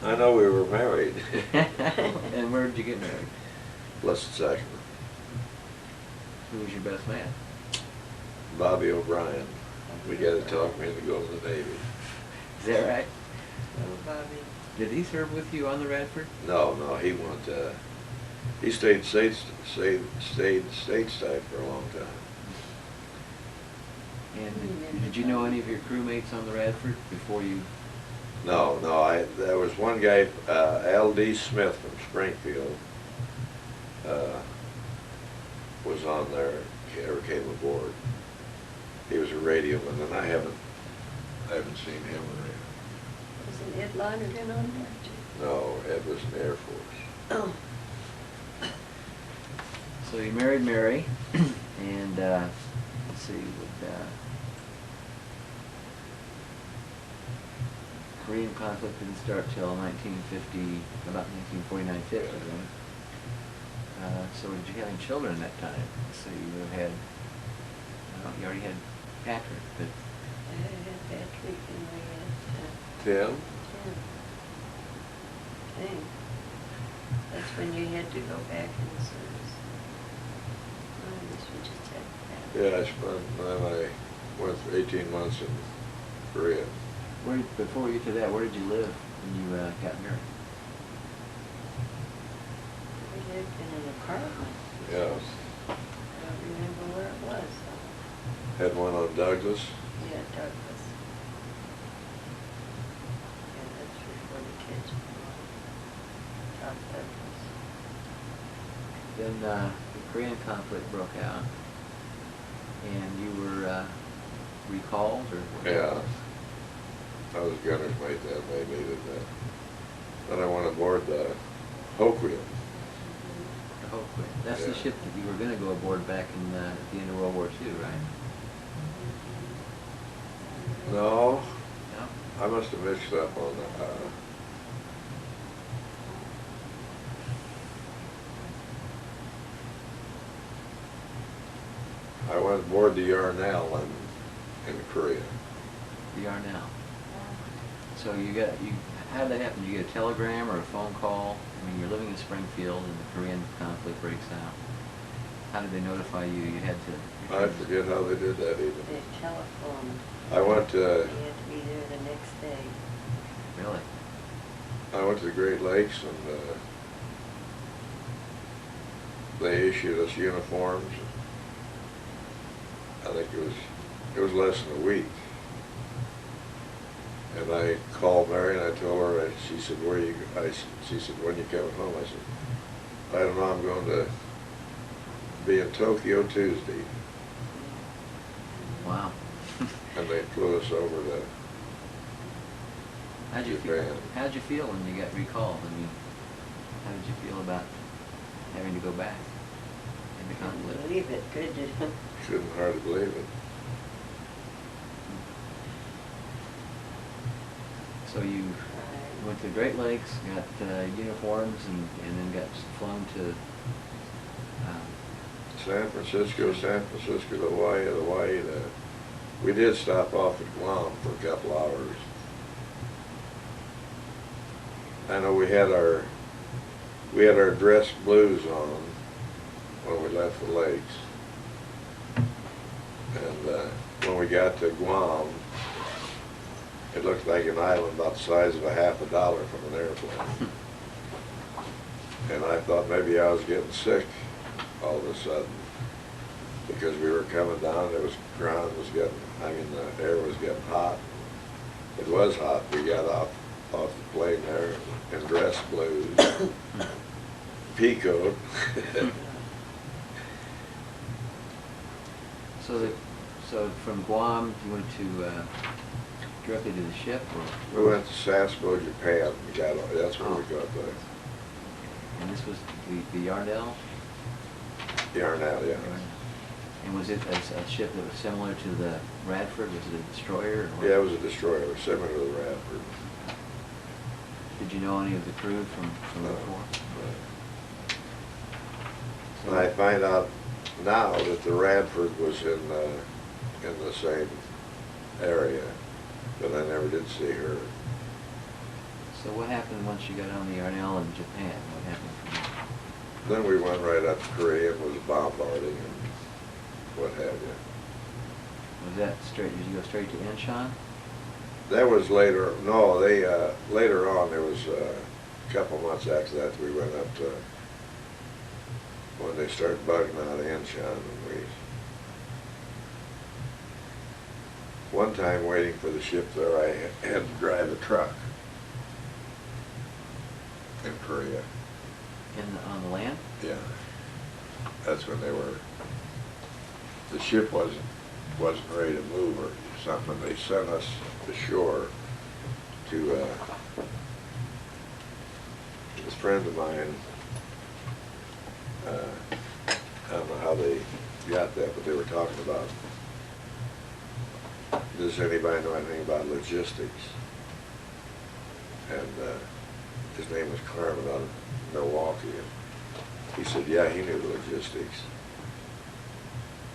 I know we were married. And where did you get married? Blessed Sacrament. Who was your best man? Bobby O'Brien. We got to talk me into going to the Navy. Is that right? Oh, Bobby. Did he serve with you on the Radford? No, he went. He stayed stateside for a long time. And did you know any of your crewmates on the Radford before you? No. There was one guy, L.D. Smith from Springfield, was on there. He never came aboard. He was a radioman, and I haven't seen him. Wasn't Ed Lonergan on there too? No, Ed was in the Air Force. Oh. So you married Mary, and let's see, with Korean conflict didn't start till 1950, about 1949-50, right? So did you have any children at that time? So you had, you already had Patrick, but I had Patrick and we had Tim? Tim. Dang. That's when you had to go back in the service. Oh, I guess we just had Patrick. Yeah, I went for 18 months in Korea. Before we get to that, where did you live when you got married? We lived in an apartment. Yeah. I don't remember where it was, though. Had one on Douglas. Yeah, Douglas. Yeah, that's before the kids were born. South Douglas. Then the Korean conflict broke out, and you were recalled, or what Yeah. happened? I was gunner's mate then, they needed that. Then I went aboard the Hoquiam. The Hoquiam. That's the Yeah. ship that you were going to go aboard back in at the end of World War II, right? No, No? I must have mixed up on I went aboard the Yarnell in Korea. You are now. So how did that happen? Did you get a telegram or a phone call? I mean, you're living in Springfield and the Korean conflict breaks out. How did they notify you you had to? I forget how they did that even. They telephoned. I went to, You had to be there the next day. Really? I went to the Great Lakes and they issued us uniforms. I think it was less than a week. And I called Mary and I told her, and she said, she said, when you coming home? I said, I don't know, I'm going to be in Tokyo Tuesday. Wow. And they flew us over to How'd you feel? Japan. How'd you feel when you got recalled? I mean, how did you feel about having to go back in the Couldn't conflict? believe it, could you? Couldn't hardly believe it. So you went to the Great Lakes, got uniforms, and then got flown to. San Francisco to Hawaii to, we did stop off at Guam for a couple hours. I know we had our dress blues on when we left the lakes. And when we got to Guam, it looked like an island about the size of $50 from an airplane. And I thought maybe I was getting sick all of a sudden because we were coming down, ground was getting, the air was getting hot. It was hot. We got off the plane there in dress blues, peacoat. So from Guam, you went to directly to the ship, or? We went to Sasebo, Japan. That's where we got the And this was the Yarnell? Yarnell, yeah. And was it a ship that was similar to the Radford? Was it a destroyer? Or Yeah, it was a destroyer. It was similar to the Radford. Did you know any of the crew from No, before? And I find out now that the Radford was in the same area, but I never did see her. So what happened once you got on the Yarnell in Japan? What happened from there? Then we went right up to Korea and was bombarding and what have you. Was that straight? Did you go straight to Incheon? That was later. No, they later on. There was a couple months after that we went up to when they started bugging out of Incheon, and we one time waiting for the ship there, I had to drive a truck in Korea. On the land? Yeah, that's when they were. The ship wasn't ready to move or something. They sent us ashore to this friend of mine. I don't know how they got that, but they were talking about, does anybody know anything about logistics? And his name was Carmen out of Milwaukee. And he said, yeah, he knew the logistics.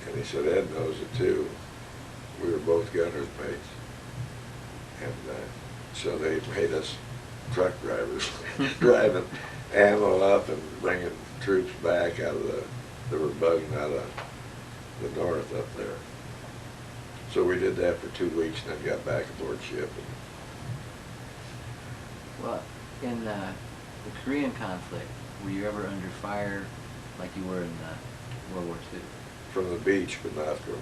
And he said, Ed knows it too. We were both gunner's mates. And so they made us truck drivers, driving ammo up and bringing troops back out of they were bugging out of the north up there. So we did that for 2 weeks and then got back aboard ship. Well, in the Korean conflict, were you ever under fire like you were in World War II? From the beach, but not from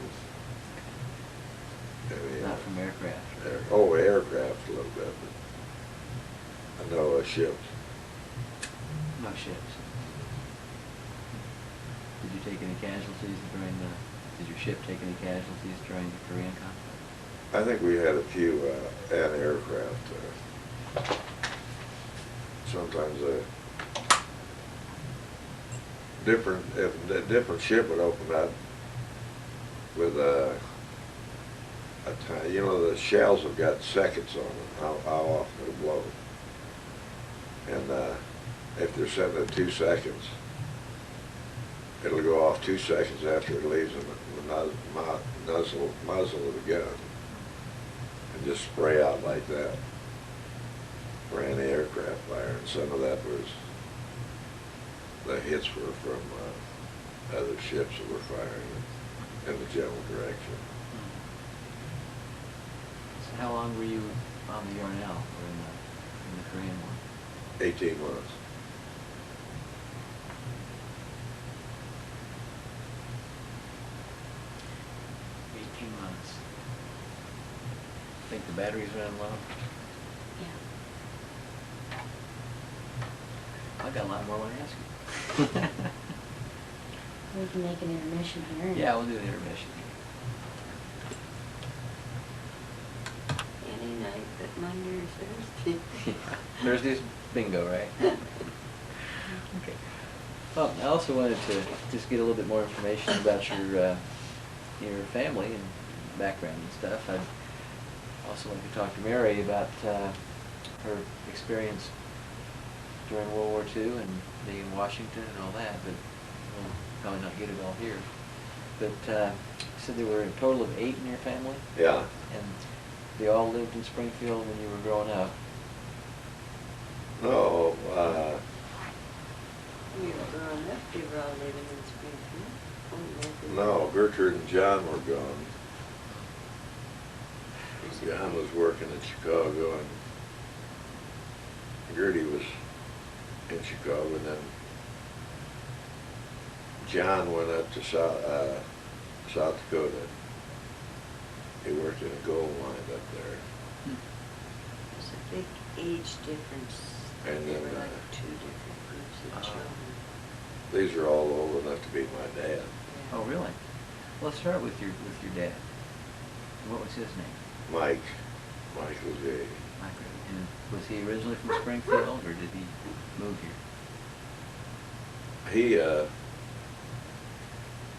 any, Not from aircraft? aircraft a little bit, but I know ships. No ships. Did you take any casualties during did your ship take any casualties during the Korean conflict? I think we had a few anti-aircraft. Sometimes if a different ship would open up with you know, the shells have got seconds on them, how often it'll blow. And if they're setting at 2 seconds, it'll go off 2 seconds after it leaves the muzzle of the gun, and just spray out like that for anti-aircraft fire. And some of that was, the hits were from other ships that were firing in the general direction. So how long were you on the Yarnell or in the Korean War? 18 months. Think the batteries ran low? Yeah. I got a lot more I want to ask you. We can make an intermission here. Yeah, we'll do an intermission. Any night but Monday or Thursday. Yeah. Thursday's bingo, right? Okay. Well, I also wanted to just get a little bit more information about your family and background and stuff. I'd also like to talk to Mary about her experience during World War II and being in Washington and all that, but we'll probably not get it all here. But you said there were a total of 8 in your family? Yeah. And they all lived in Springfield when you were growing up? No, We were growing up, they were all living in Springfield. no, Gertrude and John were gone. John was working in Chicago, and Grady was in Chicago, and then John went up to South Dakota. He worked in a gold mine up there. There's a big age difference. And There then, were like 2 different groups of children. These are all old enough to be my dad. Oh, really? Well, let's start with your dad. What was his name? Mike was a, Mike. And was he originally from Springfield, or did he move here?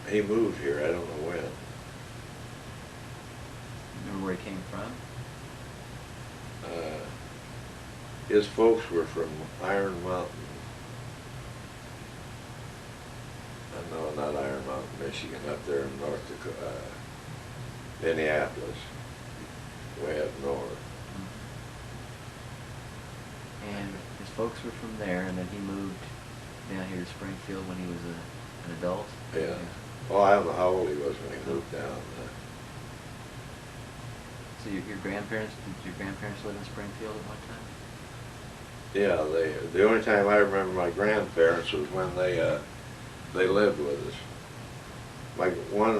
he moved here, I don't know when. Remember where he came from? His folks were from Iron Mountain. No, not Iron Mountain, Michigan, up there in North Dakota, Minneapolis, way up north. And his folks were from there, and then he moved down here to Springfield when he was an adult? Yeah. Well, I don't know how old he was when he moved down. So did your grandparents live in Springfield at one time? Yeah, the only time I remember my grandparents was when they lived with us. One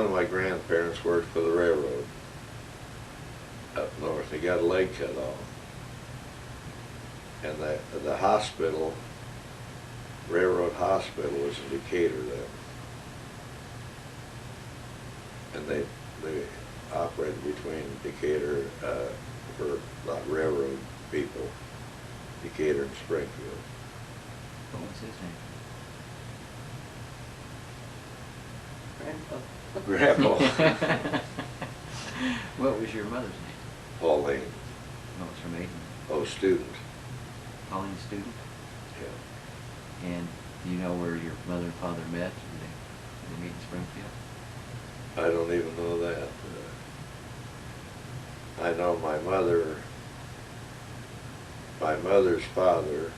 of my grandparents worked for the railroad up north. He got a leg cut off, and the hospital, railroad hospital, was in Decatur then, and they operated between Decatur for railroad people, Decatur and Springfield. What was his name? Grandpa. Grandpa. What was your mother's name? Pauline. What was her maiden name? Oh, student. Pauline Student? Yeah. And do you know where your mother and father met? Did they meet in Springfield? I don't even know that. I know my mother's father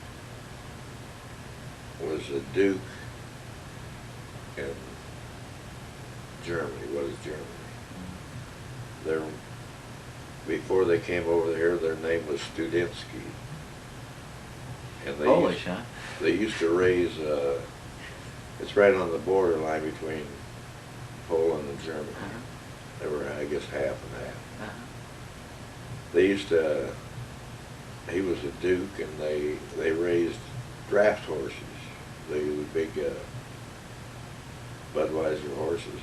was a duke in Germany. What is Germany? before they came over here, their name was Studinsky. And Polish, huh? They used to raise, it's right on the borderline between Poland and Germany. Uh-huh. They were, I guess, half and half. Uh-huh. They used to, he was a duke, and they raised draft horses. They were big Budweiser horses.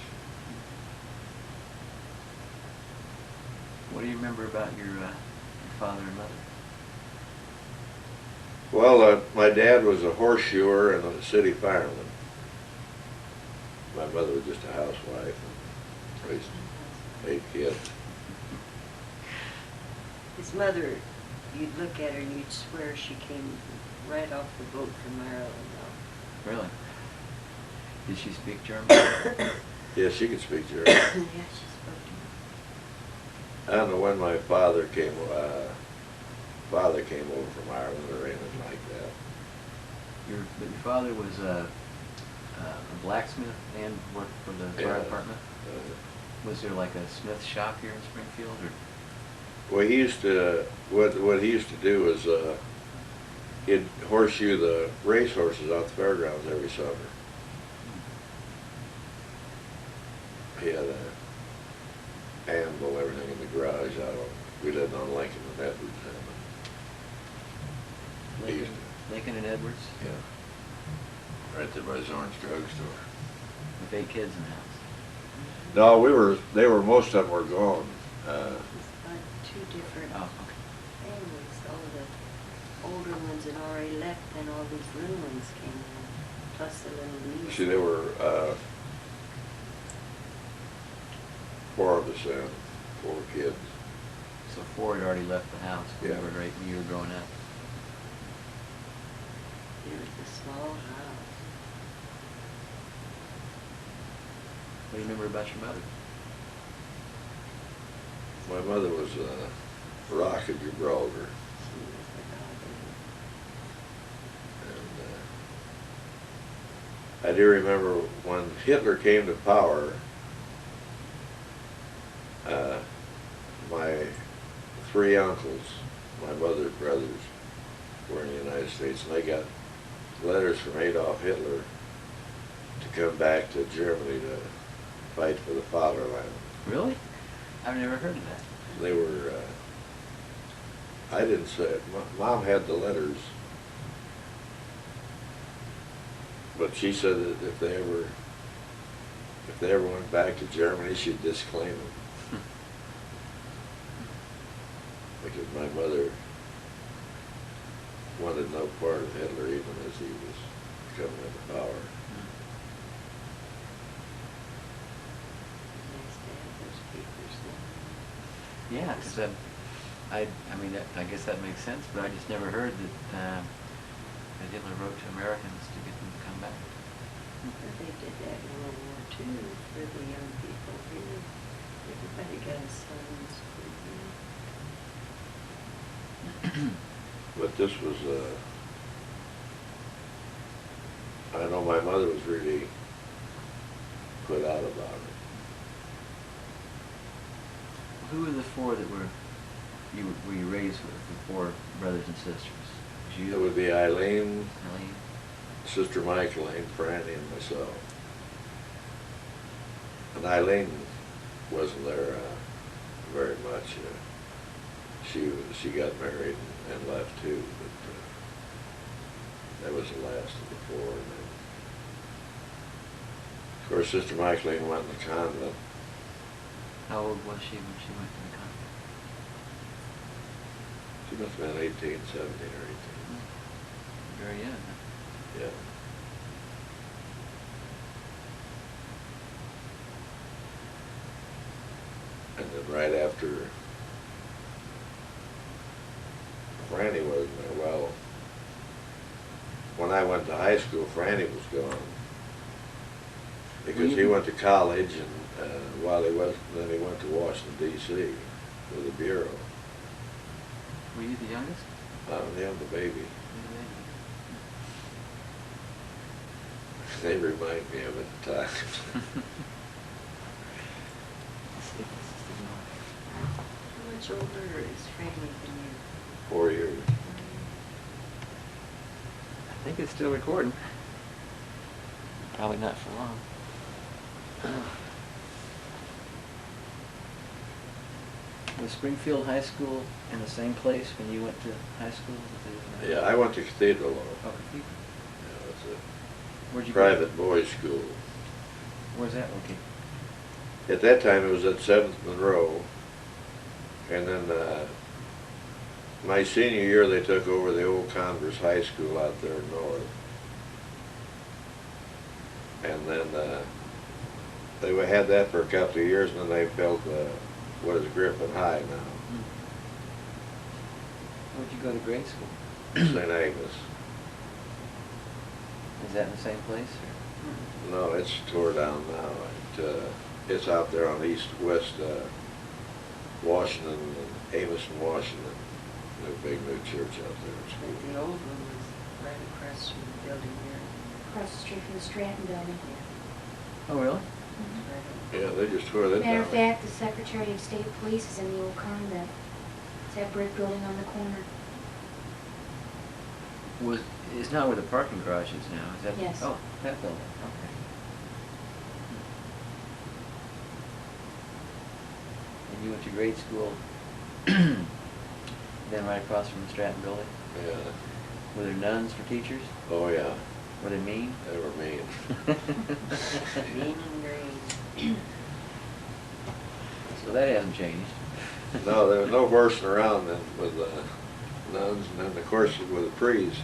What do you remember about your father and mother? Well, my dad was a horseshoer and a city fireman. My mother was just a housewife and raised 8 kids. His mother, you'd look at her and you'd swear she came right off the boat from Ireland, though. Really? Did she speak German? Yeah, she could speak German. Yeah, she spoke to me. I don't know when my father came over from Ireland or anything like that. But your father was a blacksmith and worked for the fire department? Was there like a smith shop here in Springfield, or? Well, he used to, what he used to do was, he'd horseshoe the race horses out the fairgrounds every summer. He had a anvil, everything in the garage out on, we lived on Lincoln and Edwards. Lincoln and Edwards? Yeah. Right there by his Orange drugstore. With 8 kids in the house? No, most of them were gone. It's about 2 different Oh, okay. families. All the older ones had already left, and all these little ones came in, plus the little leaves. See, there were 4 of us then, 4 kids. So 4 had already left the house when Yeah. you were growing up. It was a small house. What do you remember about your mother? My mother was a rock of Gibraltar. She was the dog. And I do remember when Hitler came to power, my 3 uncles, my mother's brothers, were in the United States, and they got letters from Adolf Hitler to come back to Germany to fight for the fatherland. Really? I've never heard of that. They were, I didn't say it. Mom had the letters, but she said that if they ever went back to Germany, she'd disclaim them. Because my mother wanted no part of Hitler even as he was coming into power. Nice to have those papers then. Yeah, because I guess that makes sense, but I just never heard that Hitler wrote to Americans to get them to come back. They did that in World War II for the young people here. Everybody got a son's But this was, I know my mother was really put out about it. Who were the 4 that were you raised with, the 4 brothers and sisters? Was you? It would be Eileen, Eileen? Sister Michaeline, Franny, and myself. And Eileen wasn't there very much. She got married and left too, but that was the last of the 4. And then, of course, Sister Michaeline went in the convent. How old was she when she went to the convent? She must have been 18, 17 or 18. Very young, huh? Yeah. And then right after Franny wasn't there, well, when I went to high school, Franny was gone. Because he went to college, and while he was, then he went to Washington, D.C. with the Bureau. Were you the youngest? Yeah, the baby. You They remind me of it at times. How much much older is Freddie than you? 4 years. I think it's still recording. Probably not for long. Was Springfield High School in the same place when you went to high school? Yeah, I went to Cathedral. Oh, Cathedral. Yeah, it's Where'd a you private boys' school. Where's that located? At that time, it was at 7th Monroe. And then my senior year, they took over the old Converse High School out there north. And then they had that for a couple of years, and then they built what is Griffin High now, Where'd you go to grade school? St. Agnes. Is that in the same place? Or? No, it's tore down now. It's out there on east-west Washington and Amos and Washington. The big new church out there. It's But cool. the old one was right across from the building here. Across the street from the Stratton building. Oh, really? Yeah, they just tore that Matter down. of fact, the Secretary of State Police is in the old convent. It's that brick building on the corner. It's not where the parking garage is now, is that? Yes. Oh, that building, okay. And you went to grade school, then right across from the Stratton building? Yeah. Were there nuns for teachers? Oh, yeah. Were they mean? They were mean. Green and green. So that hasn't changed. No, there was no horsing around then with nuns, and then of course with the priest,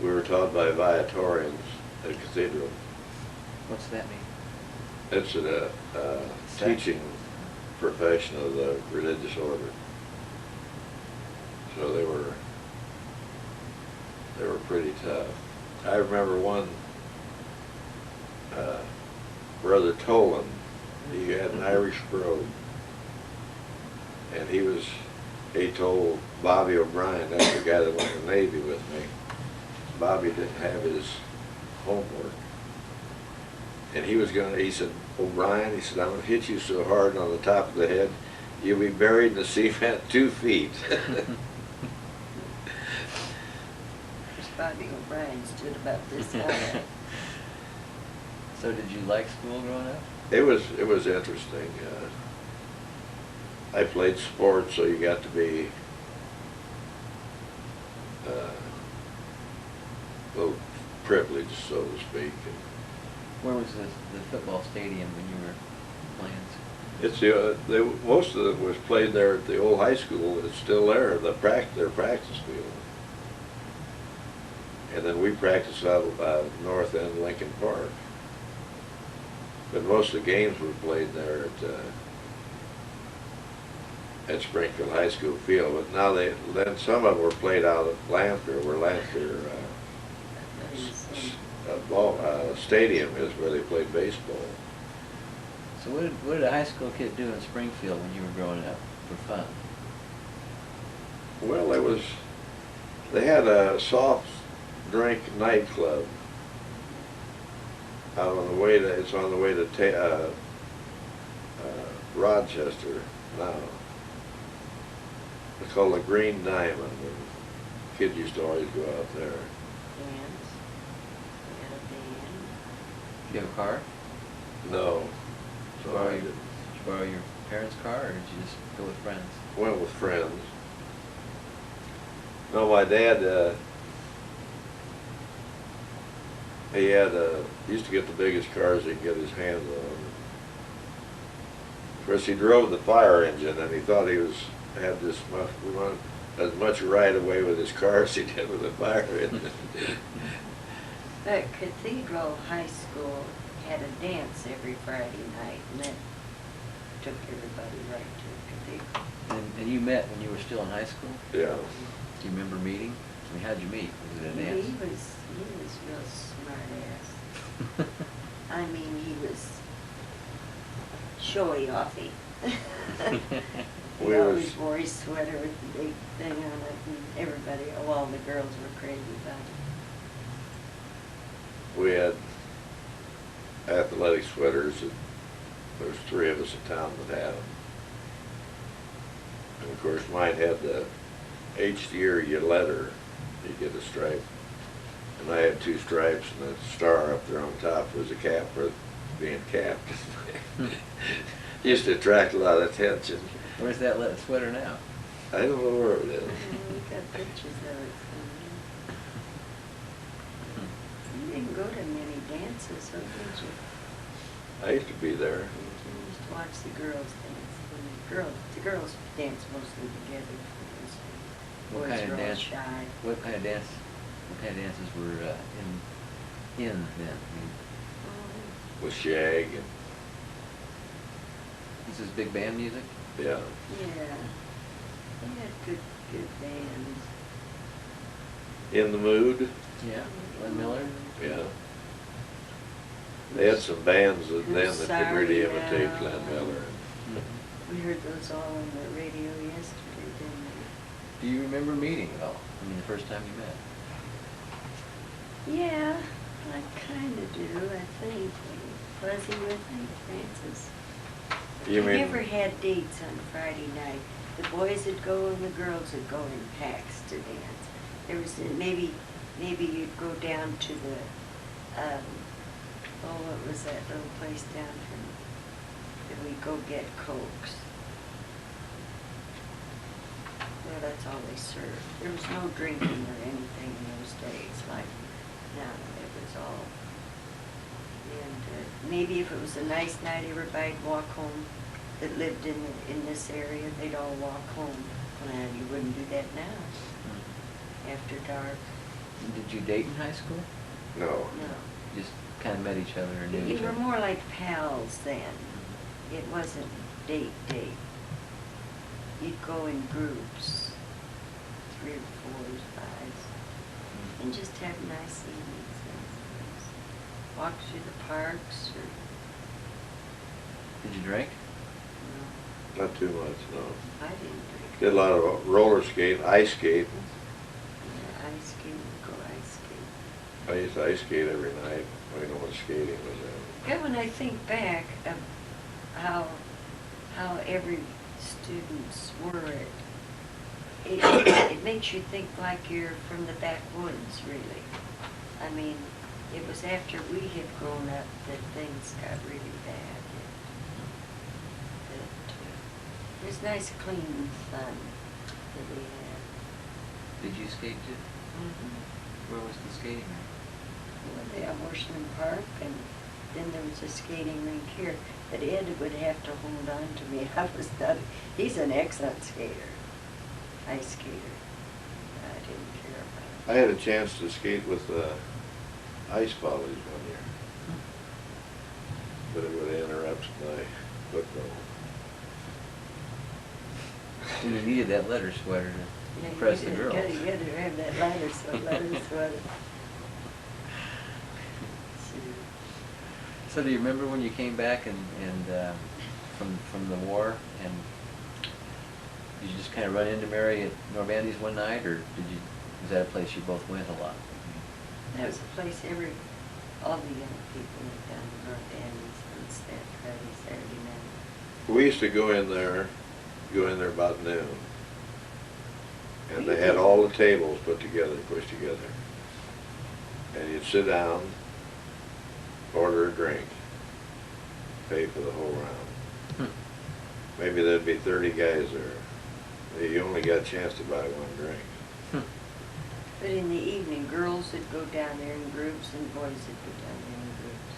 we were taught by Viatorians at Cathedral. What's that mean? It's a teaching profession of the religious order. So they were pretty tough. I remember one Brother Tolan, he had an Irish brogue, and he told Bobby O'Brien, that's the guy that went to the Navy with me, Bobby didn't have his homework. And he said, O'Brien, he said, I'm gonna hit you so hard on the top of the head, you'll be buried in the cement 2 feet. Bobby O'Brien stood about this high. So did you like school growing up? It was interesting. I played sports, so you got to be a little privileged, so to speak. Where was the football stadium when you were playing? It's most of it was played there at the old high school. It's still there, their practice field. And then we practiced out north end Lincoln Park. But most of the games were played there at Springfield High School field. But now then some of them were played out at Lanphier, where Lanphier stadium is where they played baseball. So what did a high school kid do in Springfield when you were growing up for fun? Well, they had a soft drink nightclub out on the way to, it's on the way to Rochester now. It's called the Green Diamond, and kids used to always go out there. Bands. We had a band. Did you have a car? No. Did you So I did you borrow your parents' car, or did you just go with friends? went with friends. No, my dad, he used to get the biggest cars he could get his hands on. Of course, he drove the fire engine, and he thought he had as much right away with his car as he did with the fire engine. But Cathedral High School had a dance every Friday night, and that took everybody right to Cathedral. And you met when you were still in high school? Yeah. Do you remember meeting? I mean, how'd you meet? Was it a dance? He was real smart ass. I mean, he was showy-offy. He We always was- wore his sweater with the big thing on it, and everybody, all the girls were crazy about it. We had athletic sweaters, and there was 3 of us in town that had them. Of course, mine had the each year you letter, you get a stripe. And I had 2 stripes, and the star up there on top was a cap for being capped. Used to attract a lot of attention. Where's that sweater now? I don't know where it is. We got pictures of it somewhere. You didn't go to many dances, so did you? I used to be there. You used to watch the girls dance. The girls dance mostly together. What Boys kind of are all dance? shy. What kind of dances were in then? I mean, Oh, With Shag and, this is big band music? yeah. yeah. They had good bands. In the Mood, Yeah. Glenn Miller? yeah. They had some bands that then that could really Sorry imitate Now. Glenn Miller. Mhm. We heard those all on the radio yesterday, didn't Do you remember meeting at all? I mean, the first time you met? we? Yeah, I kinda do, I think. Fuzzy with me, Francis. You We mean, never had dates on Friday night. The boys would go and the girls would go in packs to dance. There was, maybe you'd go down to the, what was that little place down from, that we go get Cokes? Well, that's all they served. There was no drinking or anything in those days, like now, it was all. And maybe if it was a nice night, everybody'd walk home that lived in this area, they'd all walk home. Well, you wouldn't do that now, after dark. Did you date in high school? no. No. Just kind of met each other or knew You each were other? more like pals then. It wasn't date. You'd go in groups, 3 or 4 or 5, and just have nice evenings. Walk through the parks or, Did you drink? Not too much, no. I didn't drink. Did a lot of roller skating, ice skating. Yeah, ice skating, go ice skating. I used to ice skate every night. I know what skating was in. Yeah, when I think back of how every students were, it makes you think like you're from the backwoods, really. I mean, it was after we had grown up that things got really bad. It was nice, clean fun that we had. Did you skate too? Mm-hmm. Where was the skating rink? Well, they had Washington Park, and then there was a skating rink here. But Ed would have to hold on to me. I was not. He's an excellent skater, ice skater. I didn't care about I had a chance to skate with ice volleys one year, but it would interrupt my football. And you needed that letter sweater to Yeah, impress you the did. girls. You gotta have that letter sweater. So do you remember when you came back and from the war, and did you just kind of run into Mary at Norvandy's one night, or was that a place you both went a lot? That was a place all the young people went down to North Andes on that Friday, Saturday night. We used to go in there about noon. And they had all the tables put together, pushed together. And you'd sit down, order a drink, pay for the whole round. Maybe there'd be 30 guys there. You only got a chance to buy one drink. But in the evening, girls would go down there in groups and boys would go down there in groups.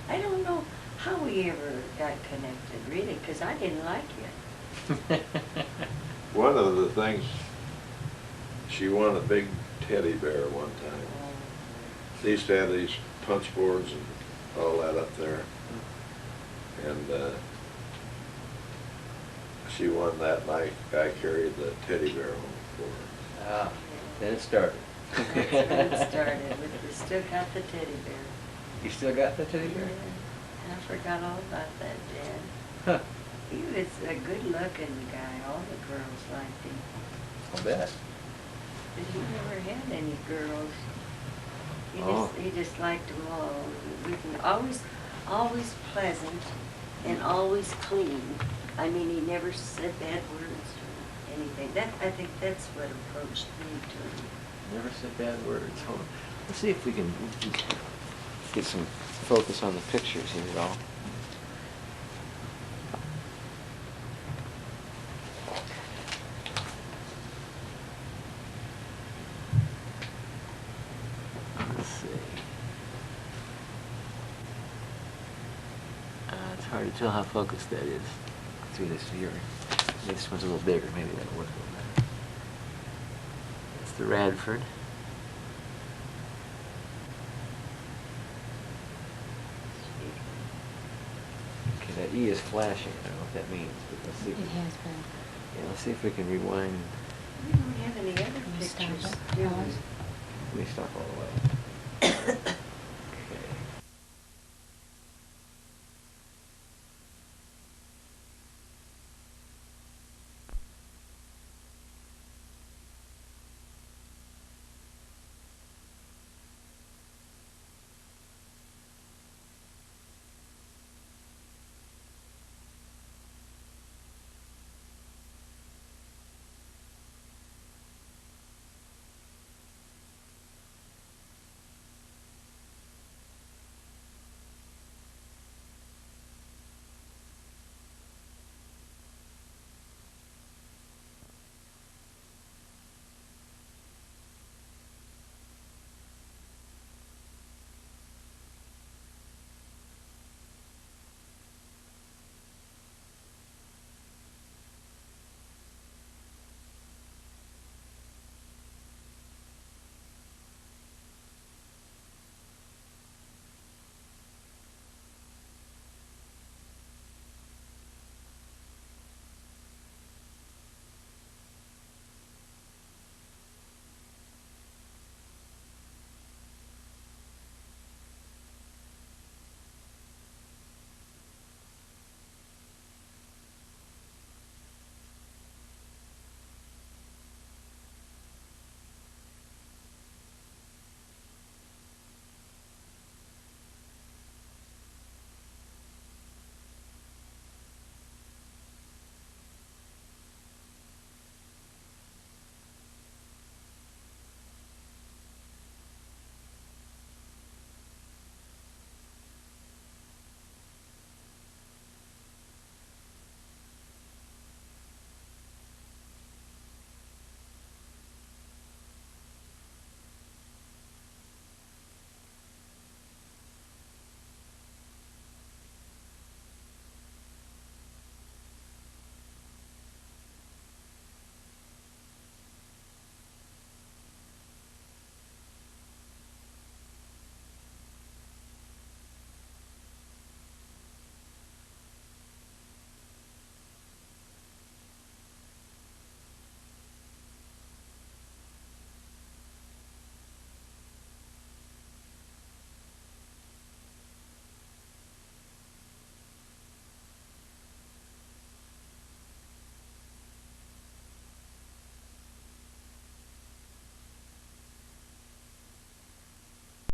I don't know how we ever got connected, really, because I didn't like you. One of the things, she won a big teddy bear one time. They used to have these punch boards and all that up there. And she won that, and I carried the teddy bear home for her. Ah, then it started. That's when it started. We still got the teddy bear. You still got the teddy bear? Yeah, I forgot all about that, Dad. Huh. He was a good-looking guy. All the girls liked him. I'll bet. But he never had any girls. Oh. He just liked them all. Always pleasant and always clean. I mean, he never said bad words or anything. I think that's what approached me to. Never said bad words. Hold on. Let's see if we can get some focus on the pictures here at all. Let's see. It's hard to tell how focused that is through this viewer. This one's a little bigger. Maybe that'll work a little better. That's the Radford. Okay, that E is flashing. I don't know what that means, but let's see. It has been. Yeah, let's see if we can rewind. We don't have any other Can we stop pictures, it? do we? Pause. Let me stop all the way.